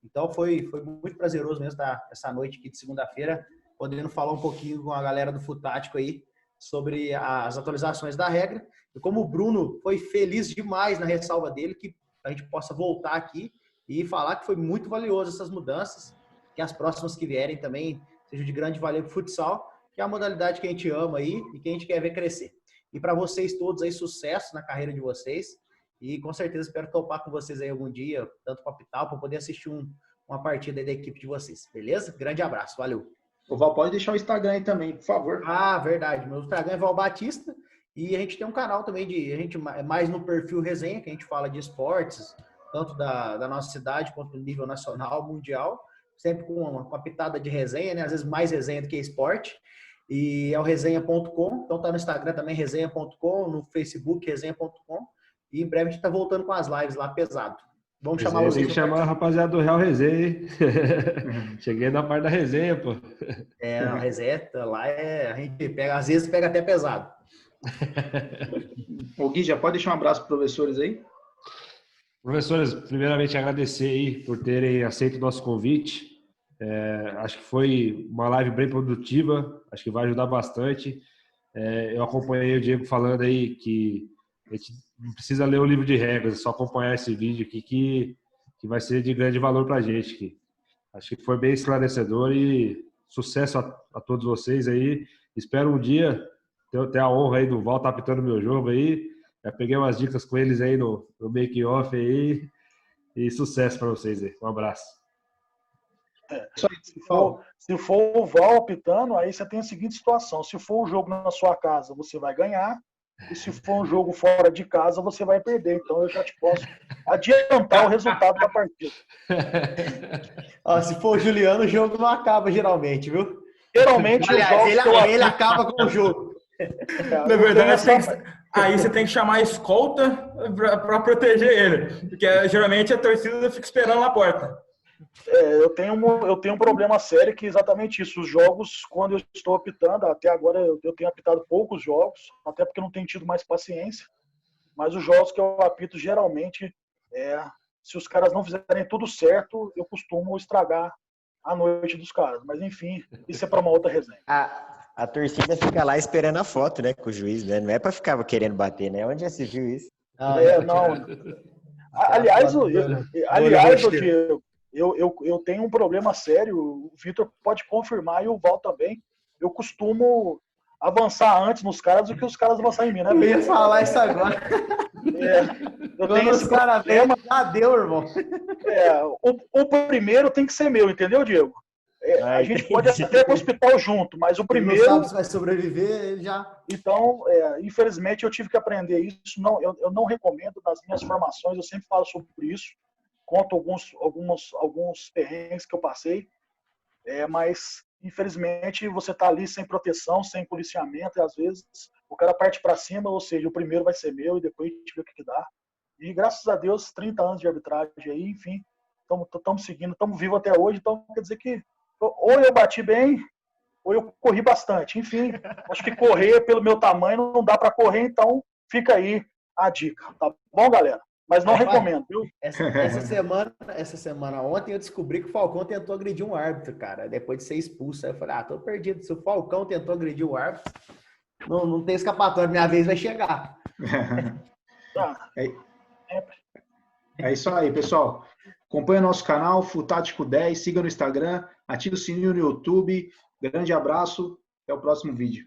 Então foi muito prazeroso mesmo estar essa noite aqui de segunda-feira, podendo falar um pouquinho com a galera do Futático aí sobre as atualizações da regra. E como o Bruno foi feliz demais na ressalva dele, que a gente possa voltar aqui e falar que foi muito valioso essas mudanças, que as próximas que vierem também sejam de grande valia para o futsal, que é a modalidade que a gente ama aí e que a gente quer ver crescer. E para vocês todos aí, sucesso na carreira de vocês. E com certeza espero topar com vocês aí algum dia, tanto para apitar, para poder assistir uma partida aí da equipe de vocês. Beleza? Grande abraço, valeu. O Val, pode deixar o Instagram aí também, por favor. Ah, verdade. Meu Instagram é Val Batista. E a gente tem um canal também a gente é mais no perfil resenha, que a gente fala de esportes, tanto da nossa cidade quanto do nível nacional, mundial, sempre com uma pitada de resenha, né? Às vezes mais resenha do que esporte. E é o resenha.com, então tá no Instagram também, resenha.com, no Facebook, resenha.com. E em breve a gente tá voltando com as lives lá, pesado. Vamos chamar vocês. Tem que chamar a rapaziada do Real Resenha, hein? Cheguei na parte da resenha, pô. A resenha lá a gente pega, às vezes pega até pesado. O Gui, já pode deixar um abraço para os professores aí? Professores, primeiramente agradecer aí por terem aceito o nosso convite. Acho que foi uma live bem produtiva, acho que vai ajudar bastante. Eu acompanhei o Diego falando aí que a gente não precisa ler o livro de regras, é só acompanhar esse vídeo aqui que vai ser de grande valor para a gente. Acho que foi bem esclarecedor e sucesso a todos vocês aí. Espero um dia ter a honra aí do Val estar apitando meu jogo aí. Já peguei umas dicas com eles aí no make-off aí. E sucesso para vocês aí. Um abraço. Se for o Val apitando, aí você tem a seguinte situação. Se for o jogo na sua casa, você vai ganhar. E se for um jogo fora de casa, você vai perder. Então eu já te posso adiantar o resultado da partida. Se for o Juliano, o jogo não acaba geralmente, viu? Geralmente ele acaba com o jogo. Na verdade, aí você tem que chamar a escolta para proteger ele. Porque geralmente a torcida fica esperando na porta. Eu tenho um problema sério que é exatamente isso. Os jogos, quando eu estou apitando, até agora eu tenho apitado poucos jogos, até porque eu não tenho tido mais paciência. Mas os jogos que eu apito, geralmente, se os caras não fizerem tudo certo, eu costumo estragar a noite dos caras. Mas, enfim, isso é para uma outra resenha. A torcida fica lá esperando a foto, né, com o juiz, né? Não é para ficar querendo bater, né? Onde já se viu isso? Não. Aliás, Diego, eu tenho um problema sério, o Vitor pode confirmar e o Val também. Eu costumo avançar antes nos caras do que os caras avançarem em mim, né? Eu ia falar isso agora. Eu tenho esse problema. Já deu, irmão. O primeiro tem que ser meu, entendeu, Diego? A gente pode até ir para o hospital junto, mas o primeiro... Ele não sabe se vai sobreviver, já... Então, infelizmente, eu tive que aprender isso. Eu não recomendo nas minhas formações, eu sempre falo sobre isso. Conto alguns perrengues que eu passei, mas infelizmente você está ali sem proteção, sem policiamento, e às vezes o cara parte para cima, ou seja, o primeiro vai ser meu e depois a gente vê o que dá. E graças a Deus, 30 anos de arbitragem aí, enfim, estamos seguindo, estamos vivos até hoje, então quer dizer que ou eu bati bem, ou eu corri bastante. Enfim, acho que correr pelo meu tamanho não dá para correr, então fica aí a dica, tá bom, galera? Mas não recomendo, viu? Essa semana, ontem eu descobri que o Falcão tentou agredir um árbitro, cara, depois de ser expulso. Aí eu falei, tô perdido. Se o Falcão tentou agredir o árbitro, não tem escapatória, minha vez vai chegar. É isso aí, pessoal. Acompanhe o nosso canal, Futático 10, siga no Instagram, ative o sininho no YouTube. Grande abraço, até o próximo vídeo.